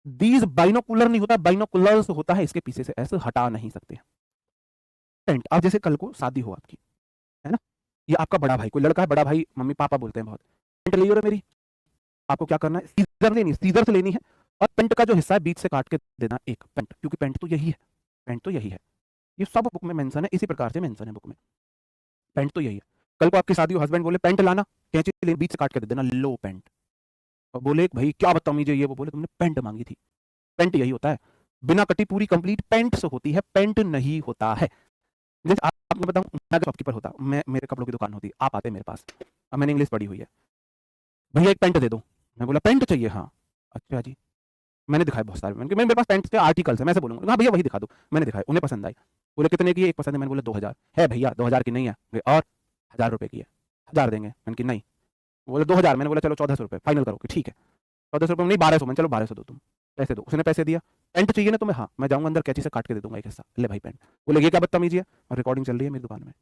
दीज बाइनोकुलर नहीं होता, बाइनोकुलर्स होता है। इसके पीछे से ऐसे हटा नहीं सकते। पेंट, अब जैसे कल को शादी हो आपकी, है ना? ये आपका बड़ा भाई, कोई लड़का है, बड़ा भाई, मम्मी पापा बोलते हैं बहुत, पेंट ले लो मेरी। आपको क्या करना है? सीजर लेनी है, सीजर से लेनी है, और पेंट का जो हिस्सा है बीच से काट के देना एक पेंट, क्योंकि पेंट तो यही है। पेंट तो यही है। ये सब बुक में मेंशन है, इसी प्रकार से मेंशन है बुक में। पेंट तो यही है। कल को आपकी शादी हो, हस्बैंड बोले पेंट लाना, कैंची ले बीच से काट के दे देना, लो पेंट। और बोले भाई क्या बदतमीजी है ये, वो बोले तुमने पेंट मांगी थी। पेंट यही होता है। बिना कटी पूरी कंप्लीट पेंट से होती है, पेंट नहीं होता है। जैसे आपको बताऊं, मैं शॉपकीपर होता, मैं, मेरे कपड़ों की दुकान होती, आप आते मेरे पास, अब मैंने इंग्लिश पढ़ी हुई है, भैया एक पेंट दे दो। मैं बोला पेंट चाहिए? हाँ। अच्छा जी। मैंने दिखाए बहुत सारे, मैंने मेरे पास पेंट्स के आर्टिकल्स है, मैं ऐसे बोलूंगा हाँ भैया वही दिखा दो। मैंने दिखाए, उन्हें पसंद आई। बोले कितने की है? एक पसंद है। मैंने बोला 2000 है भैया, 2000 की नहीं है। और 1000 रुपए की है, 1000 देंगे? मैंने कि नहीं। बोले 2000। मैंने बोला चलो 1400 रुपए फाइनल करो कि ठीक है। 1400 रुपये नहीं, 1200। मैंने चलो 1200 दो, तुम पैसे दो। उसने पैसे दिया। पेंट चाहिए ना तुम्हें? हाँ। मैं जाऊंगा अंदर कैंची से काट के दे दूंगा एक हिस्सा, ले भाई पेंट। बोले ये क्या बदतमीजी है, और रिकॉर्डिंग चल रही है मेरी दुकान में,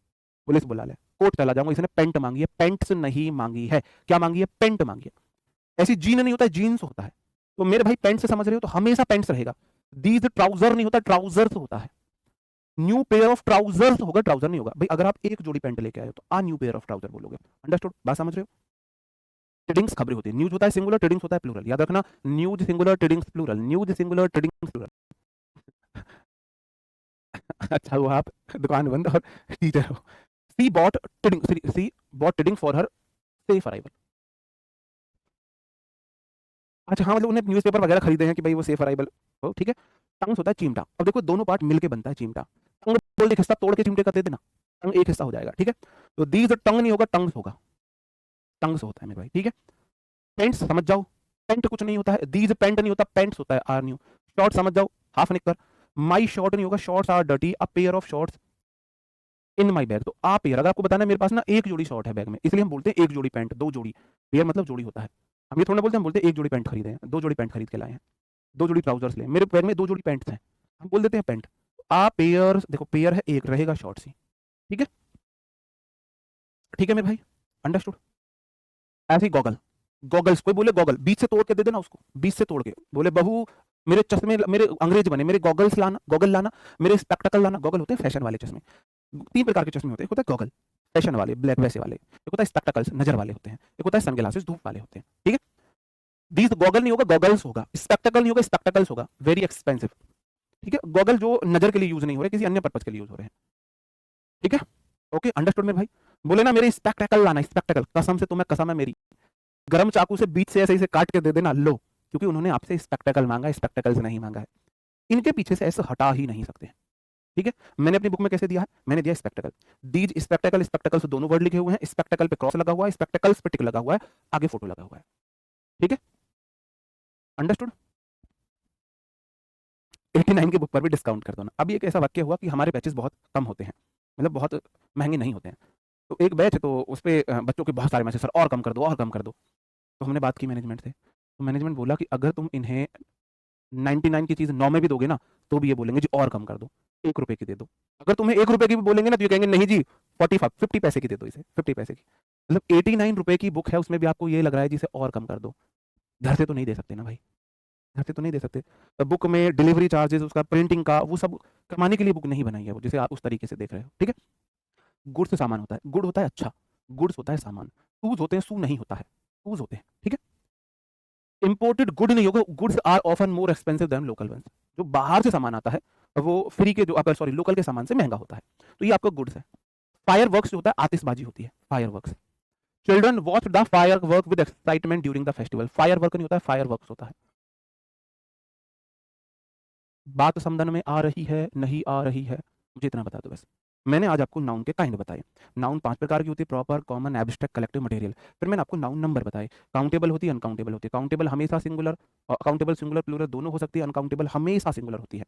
पुलिस बुला ले, कोर्ट चला जाऊंगा, इसने पेंट मांगी है, पेंट्स नहीं मांगी है। क्या मांगी है? पेंट मांगी है। ऐसी जीन नहीं होता है, जीन्स होता है। तो मेरे भाई पेंट से समझ रहे हो तो हमेशा पेंट्स रहेगा। दीज ट्राउजर नहीं होता, ट्राउजर्स होता है। न्यू पेयर ऑफ ट्राउजर्स होगा, ट्राउजर नहीं होगा भाई। अगर आप एक जोड़ी पेंट लेके आए हो तो आ न्यू पेयर ऑफ ट्राउजर बोलोगे। अंडरस्टूड? बात समझ रहे हो? ट्रेडिंग्स खबरें होती है, न्यूज होता है सिंगुलर, ट्रेडिंग्स होता है प्लूरल। याद रखना, news singular, tradings plural, news singular, tradings plural. अच्छा वो आप दुकान बंद और टीचर हो। Sea bot trading, sea bot trading for her safe arrival. अच्छा हाँ, मतलब उन्हें न्यूज़पेपर वगैरह खरीदे हैं कि भाई वो सेफ अराइवल हो। ठीक है। टंग्स होता है चिमटा। अब देखो दोनों पार्ट मिलके बनता है चिमटा। टंग बोल एक हिस्सा तोड़ के चिमटे का दे देना, टंग एक हिस्सा हो जाएगा। ठीक है। तो दीज टंग नहीं होगा, टंग्स होगा। टंग्स होता है मेरे भाई। ठीक है। पेंट्स समझ जाओ, पेंट कुछ नहीं होता है। दीज पेंट नहीं होता, पेंट्स होता है, आर न्यू। शॉर्ट समझ जाओ, हाफ निकर। माई शॉर्ट नहीं होगा, shorts are dirty, a pair of shorts in my bag. तो आ पेयर, अगर आपको बताना है मेरे पास ना एक जोड़ी शॉर्ट है बैग में, इसलिए हम बोलते हैं एक जोड़ी पैंट, दो जोड़ी। पेयर मतलब जोड़ी होता है। हम ये थोड़ा बोलते हैं, हम बोलते हैं एक जोड़ी पैंट खरीदे हैं, 2 जोड़ी पैंट खरीद के लाए हैं, 2 जोड़ी ट्राउजर्स लिए, मेरे पैर में 2 जोड़ी पैंट्स हैं, हम बोल देते हैं पैंट। पेयर, देखो पेयर है एक, रहेगा शॉर्ट सी, ठीक है? ठीक है मेरे भाई, अंडरस्टूड? ऐसे ही गॉगल, गॉगल्स, कोई बोले गॉगल, बीच से तोड़ के दे देना उसको, बीच से तोड़ के, बोले बहू मेरे चश्मे, मेरे अंग्रेज बने, मेरे गॉगल्स लाना, गॉगल लाना, मेरे स्पेक्टेकल लाना। गॉगल होते हैं फैशन वाले चश्मे, 3 प्रकार के चश्मे होते हैं, एक होता है गॉगल फैशन वाले ब्लैक वैसे वाले, एक होता है स्पेक्टेकल्स नजर वाले होते हैं, एक होता है सनग्लासेस धूप वाले होते हैं, ठीक है? दीज गॉगल नहीं होगा, गॉगल्स होगा, स्पेक्टेकल नहीं होगा, स्पेक्टेकल्स होगा, वेरी एक्सपेंसिव, ठीक है? गॉगल जो नजर के लिए यूज नहीं हो रहे, किसी अन्य पर्पज के लिए यूज हो रहे हैं, ठीक है? ओके, अंडरस्टूड मेरे भाई? बोले ना मेरे स्पेक्टेकल लाना, स्पेक्टेकल, कसम से तुम्हें कसम है मेरी, गरम चाकू से बीच से ऐसे ऐसे काट के दे देना, लो, क्योंकि उन्होंने आपसे स्पेक्टेकल मांगा है, स्पेक्टेकल्स नहीं मांगा है, इनके पीछे से ऐसे हटा ही नहीं सकते, ठीक है? मैंने अपनी बुक में कैसे दिया है, मैंने दिया स्पेक्टेकल, दीज स्पेक्टेकल, स्पेक्टेकल्स दोनों वर्ड लिखे हुए हैं, स्पेक्टेकल पे क्रॉस लगा हुआ है, स्पेक्टेकल्स पे टिक लगा हुआ है, आगे फोटो लगा हुआ है, ठीक है? अंडरस्टूड? 89 की बुक पर भी डिस्काउंट कर दो ना। अभी एक ऐसा वाक्य हुआ कि हमारे बैचेस बहुत कम होते हैं, मतलब बहुत महंगे नहीं होते हैं, तो एक बैच है तो उस पर बच्चों के बहुत सारे मैसेज, सर और कम कर दो, और कम कर दो। तो हमने बात की मैनेजमेंट से, तो मैनेजमेंट बोला कि अगर तुम इन्हें 99 की चीज़ 9 में भी दोगे ना, तो भी ये बोलेंगे जी और कम कर दो, 1 रुपए की दे दो। अगर तुम्हें 1 रुपए की भी बोलेंगे ना, तो ये कहेंगे नहीं जी 50 पैसे की दे दो इसे, 50 पैसे की। मतलब 89 रुपए की बुक है, उसमें भी आपको ये लग रहा है जी इसे और कम कर दो। घर से तो नहीं दे सकते ना भाई, घर से तो नहीं दे सकते। बुक में डिलीवरी चार्जेस, उसका प्रिंटिंग का, वो सब कमाने के लिए बुक नहीं बनाई है वो, जिसे आप उस तरीके से देख रहे हो, ठीक है? गुड़ से सामान होता है, गुड़ होता है अच्छा, गुड्स होता है सामान, शूज होते हैं, शू नहीं होता है, शूज होते हैं, ठीक है? इंपोर्टेड गुड नहीं होगा, goods are often more expensive than local ones. जो बाहर से सामान आता है वो फ्री के जो सॉरी लोकल के सामान से महंगा होता है, तो ये आपका गुड्स है। फायर वर्क्स जो होता है, आतिशबाजी होती है, fire works. Children watch the fire work with excitement during the festival. Fire work नहीं होता है, फायर वर्क्स होता है। बात समझ में आ रही है, नहीं आ रही है, मुझे इतना बता दो बस। मैंने आज आपको नाउन के काइंड बताए। नाउन 5 प्रकार की होती है, proper, common, abstract, collective, material. फिर मैंने आपको नाउन नंबर बताए। काउंटेबल होती है, अनकाउंटेबल होती है। काउंटेबल हमेशा सिंगुलर, काउंटेबल सिंगुलर प्लूरल दोनों हो सकती है, अनकाउंटेबल हमेशा सिंगुलर होती है,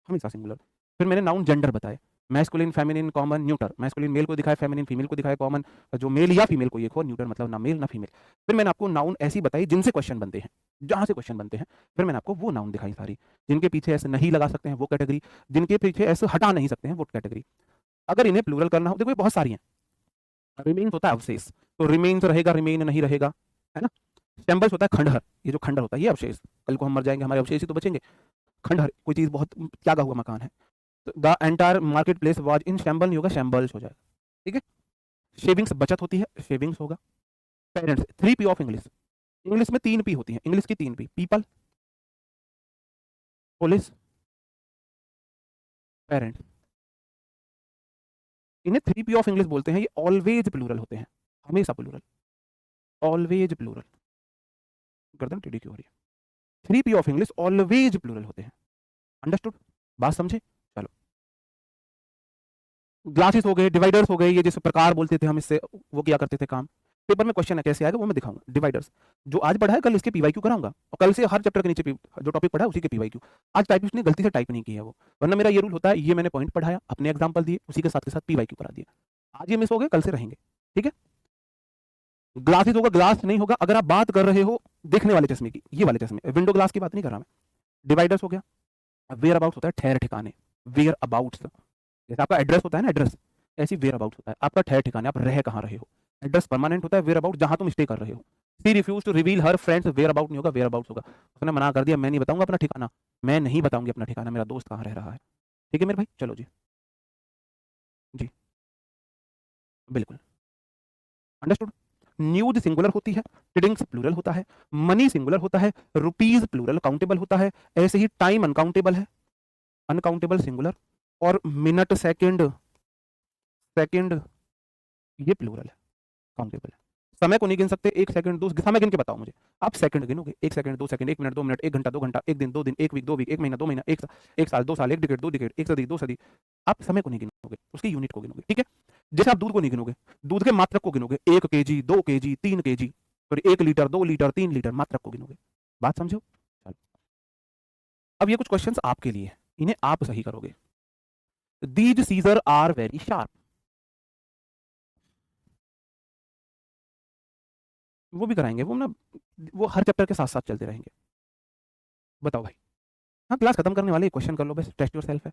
हमेशा सिंगुलर। फिर मैंने नाउन जेंडर बताए, masculine, feminine, common, neuter. Masculine male को दिखाए, फेमिनिन फीमेल को दिखाए, कॉमन जो मेल या फीमेल को, ये हो, न्यूटर मतलब ना मेल ना फीमेल। फिर मैंने आपको नाउन ऐसी बताई जिनसे क्वेश्चन बनते हैं, जहां से क्वेश्चन बनते हैं। फिर मैंने आपको वो नाउन दिखाई सारी, जिनके पीछे ऐसे नहीं लगा सकते हैं वो कैटेगरी, जिनके पीछे ऐसे हटा नहीं सकते हैं वो कैटेगरी। अगर इन्हें प्लूरल करना हो, देखो ये बहुत सारी हैं। रिमेन्स होता है अवशेष, तो रिमेन्स रहेगा, रिमेन नहीं रहेगा, है ना? स्टेम्बल्स होता है खंडहर, ये जो खंडहर होता है ये अवशेष, कल को हम मर जाएंगे हमारे अवशेष ही तो बचेंगे। खंडहर कोई चीज बहुत त्यागा हुआ मकान है, तो the entire market place was in shamble नहीं होगा, शैम्बल्स हो जाएगा, ठीक है? शेविंग्स बचत होती है, शेविंग्स होगा। Parents, 3 P of English, English में 3 पी होती है, इंग्लिश की 3 पी, पीपल, पुलिस, पेरेंट्स। इन्हें 3 पी ऑफ इंग्लिश बोलते हैं, ये ऑलवेज प्लूरल होते हैं, हमेशा प्लूरल, ऑलवेज प्लूरल। गर्दन टेढ़ी क्यों हो रही है? 3 P of English always plural होते हैं, अंडरस्टूड? बात समझे? चलो, ग्लासेस हो गए, डिवाइडर्स हो गए, ये जैसे प्रकार बोलते थे हम इससे, वो किया करते थे काम। पेपर में क्वेश्चन है कैसे आएगा वो मैं दिखाऊंगा। डिवाइडर्स जो आज पढ़ा है कल इसके पीवाईक्यू कराऊंगा, और कल से हर चैप्टर के नीचे जो टॉपिक पढ़ा है उसी के पीवाईक्यू। आज टाइपिस्ट ने गलती से टाइप नहीं किया वो, वरना मेरा ये रूल होता है, ये मैंने पॉइंट पढ़ाया, अपने एग्जाम्पल दिए, उसी के साथ पीवाईक्यू करा दिया। आज ये मिस हो गए, कल से रहेंगे, ठीक है? ग्लासेस होगा, ग्लास नहीं होगा अगर आप बात कर रहे हो देखने वाले चश्मे की, ये वाले चश्मे, विंडो ग्लास की बात नहीं कर रहा मैं। डिवाइडर्स हो गया। वेयर अबाउट होता है ठहर ठिकाने, वेयर अबाउट्स, जैसे आपका एड्रेस होता है ना, एड्रेस, ऐसी वेयर अबाउट होता है आपका ठहर ठिकाने, आप रह कहाँ रहे हो। एड्रेस परमानेंट होता है, वेयर अबाउट जहां तुम स्टे कर रहे हो। She refuse to reveal her friends, whereabouts नहीं होगा, वेयर अबाउट होगा, उसने मना कर दिया, मैं नहीं बताऊंगा अपना ठिकाना, मैं नहीं बताऊंगी अपना ठिकाना, मेरा दोस्त कहाँ रह रहा है, ठीक है मेरे भाई? चलो जी, जी बिल्कुल, अंडरस्टूड? न्यूज सिंगुलर होती है, टिडिंग्स प्लूरल होता है, मनी सिंगुलर होता है, रुपीज प्लूरल काउंटेबल होता है, ऐसे ही टाइम अनकाउंटेबल है, अनकाउंटेबल सिंगुलर, और मिनट, सेकंड, सेकंड ये प्लूरल है, काउंटेबल है। समय को नहीं गिन सकते, 1 सेकंड 2, समय गिन के बताओ मुझे, आप सेकंड गिनोगे, 1 सेकंड 2 सेकंड, 1 मिनट 2 मिनट, 1 घंटा 2 घंटा, 1 दिन 2 दिन, 1 वीक 2 वीक, 1 महीना 2 महीना, 1 साल 2 साल, 1 डिकेड 2 डिकेड, 1 सदी 2 सदी। आप समय को नहीं गिनोगे, उसकी यूनिट को गिनोगे, ठीक है? जैसे आप दूध को नहीं गिनोगे, दूध के मात्रक को गिनोगे, 1 kg 2 kg 3 kg, फिर 1 लीटर 2 लीटर 3 लीटर, मात्रक को गिनोगे। बात समझो? चलो, अब ये कुछ क्वेश्चंस आपके लिए, इन्हें आप सही करोगे। These scissor are very sharp, वो भी कराएंगे, वो ना वो हर चैप्टर के साथ साथ चलते रहेंगे। बताओ भाई। हाँ, क्लास खत्म करने वाले क्वेश्चन कर लो बस, टेस्ट योर सेल्फ है।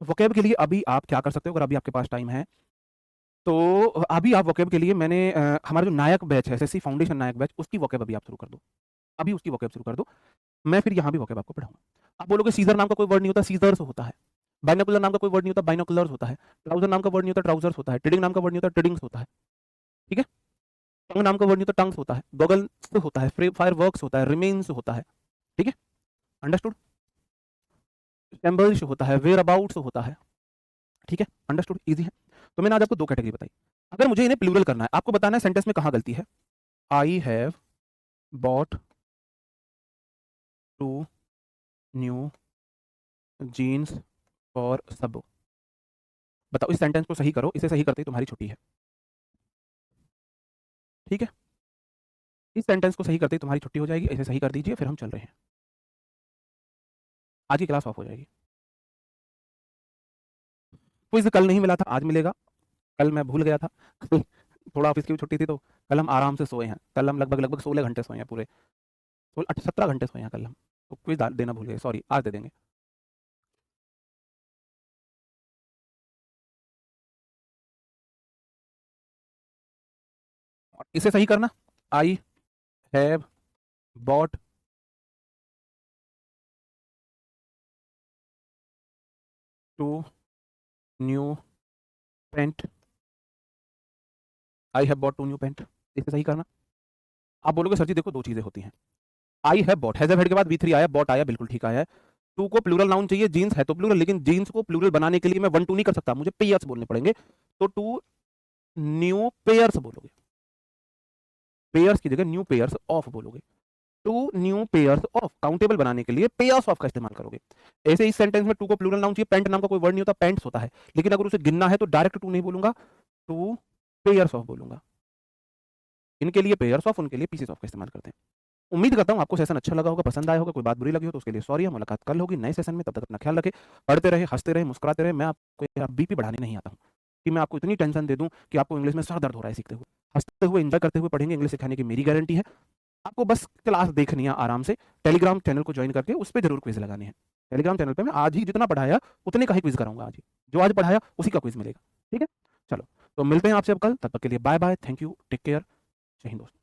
वोकेब के लिए अभी आप क्या कर सकते हो, अगर अभी आपके पास टाइम है तो अभी आप वोकेब के लिए मैंने हमारा जो नायक बैच है, एसएससी फाउंडेशन नायक बैच, उसकी वोकेब अभी आप शुरू कर दो। अभी उसकी वोकेब शुरू कर दो। मैं फिर यहाँ भी वोकेब आपको पढ़ाऊंगा। आप बोलोगे सीजर नाम का कोई वर्ड नहीं होता, सीजर्स होता है। बाइनोकुलर नाम का कोई वर्ड नहीं होता, बाइनोकुलर्स होता है। ट्राउजर नाम का वर्ड नहीं होता, ट्राउजर्स होता है। ट्रेडिंग नाम का वर्ड नहीं होता, ट्रेडिंग्स होता है। ठीक है। टंग नाम का वर्ड नहीं होता, टंग्स होता है। गॉगल्स होता है, फायर वर्क्स होता है, रिमेन्स होता है। ठीक है, अंडरस्टूड। एम्बल्श होता है, वेयर अबाउट्स होता है। ठीक है, अंडरस्टूड, इजी है। तो मैंने आज आपको दो कैटेगरी बताई। अगर मुझे इन्हें प्लूरल करना है, आपको बताना है सेंटेंस में कहाँ गलती है। I have bought 2 new jeans for सबो। बताओ, इस सेंटेंस को सही करो, इसे सही करते ही तुम्हारी छुट्टी है। ठीक है, इस सेंटेंस को सही करते ही तुम्हारी छुट्टी हो जाएगी। इसे सही कर दीजिए, फिर हम चल रहे हैं। आज की क्लास ऑफ हो जाएगी। क्विज कल नहीं मिला था, आज मिलेगा। कल मैं भूल गया था थोड़ा ऑफिस की छुट्टी थी, तो कल हम आराम से सोए हैं। कल हम लगभग लगभग 16 घंटे सोए हैं, पूरे 17 घंटे सोए हैं कल हम। तो क्विज देना भूल गए, सॉरी, आज दे देंगे। और इसे सही करना, I have bought 2 new pant. I have bought 2 new pant, इसे सही करना। आप बोलोगे सर जी देखो, दो चीजें होती हैं। आई हैव बॉट, हैज हेड के बाद V3 आया, बॉट आया, बिल्कुल ठीक आया है। टू को प्लूरल नाउन चाहिए, जीन्स है तो प्लूरल, लेकिन जीन्स को प्लूरल बनाने के लिए मैं 1 2 नहीं कर सकता, मुझे पेयर्स बोलने पड़ेंगे। तो 2 न्यू पेयर्स बोलोगे, पेयर्स की जगह न्यू पेयर्स ऑफ बोलोगे। 2 न्यू पेयर्स ऑफ, काउंटेबल बनाने के लिए पेयर्स ऑफ का इस्तेमाल करोगे। ऐसे इस सेंटेंस में 2 को प्लूरल नाउन चाहिए, पेंट नाम का कोई वर्ड नहीं होता, पेंट्स होता है। लेकिन अगर उसे गिनना है तो डायरेक्ट 2 नहीं बोलूंगा, 2 पेयर्स ऑफ बोलूंगा। इनके लिए पेयर्स ऑफ, उनके लिए पीसेस ऑफ का इस्तेमाल करते हैं। उम्मीद करता हूँ आपको सेशन अच्छा लगा होगा, पसंद आया होगा। कोई बात बुरी लगी हो तो उसके लिए सॉरी है। मुलाकात कल होगी नए सेशन में, तब तक अपना ख्याल रखें। पढ़ते रहे, हंसते रहे, मुस्कुराते रहे। मैं आपको बीपी बढ़ाने नहीं आता हूँ कि मैं आपको इतनी टेंशन दे दूं कि आपको इंग्लिश में सर दर्द हो रहा है सीखते हुए। हंसते हुए, एंजॉय करते हुए पढ़ेंगे, इंग्लिश सिखाने की मेरी गारंटी है। आपको बस क्लास देखनी है आराम से। टेलीग्राम चैनल को ज्वाइन करके उस पर जरूर क्विज लगाने हैं। टेलीग्राम चैनल पे मैं आज ही जितना पढ़ाया उतने का ही क्विज कराऊंगा। आज ही जो आज पढ़ाया उसी का क्विज मिलेगा। ठीक है, चलो तो मिलते हैं आपसे अब कल। तब तक के लिए bye bye, thank you, take care, जय हिंद दोस्तों।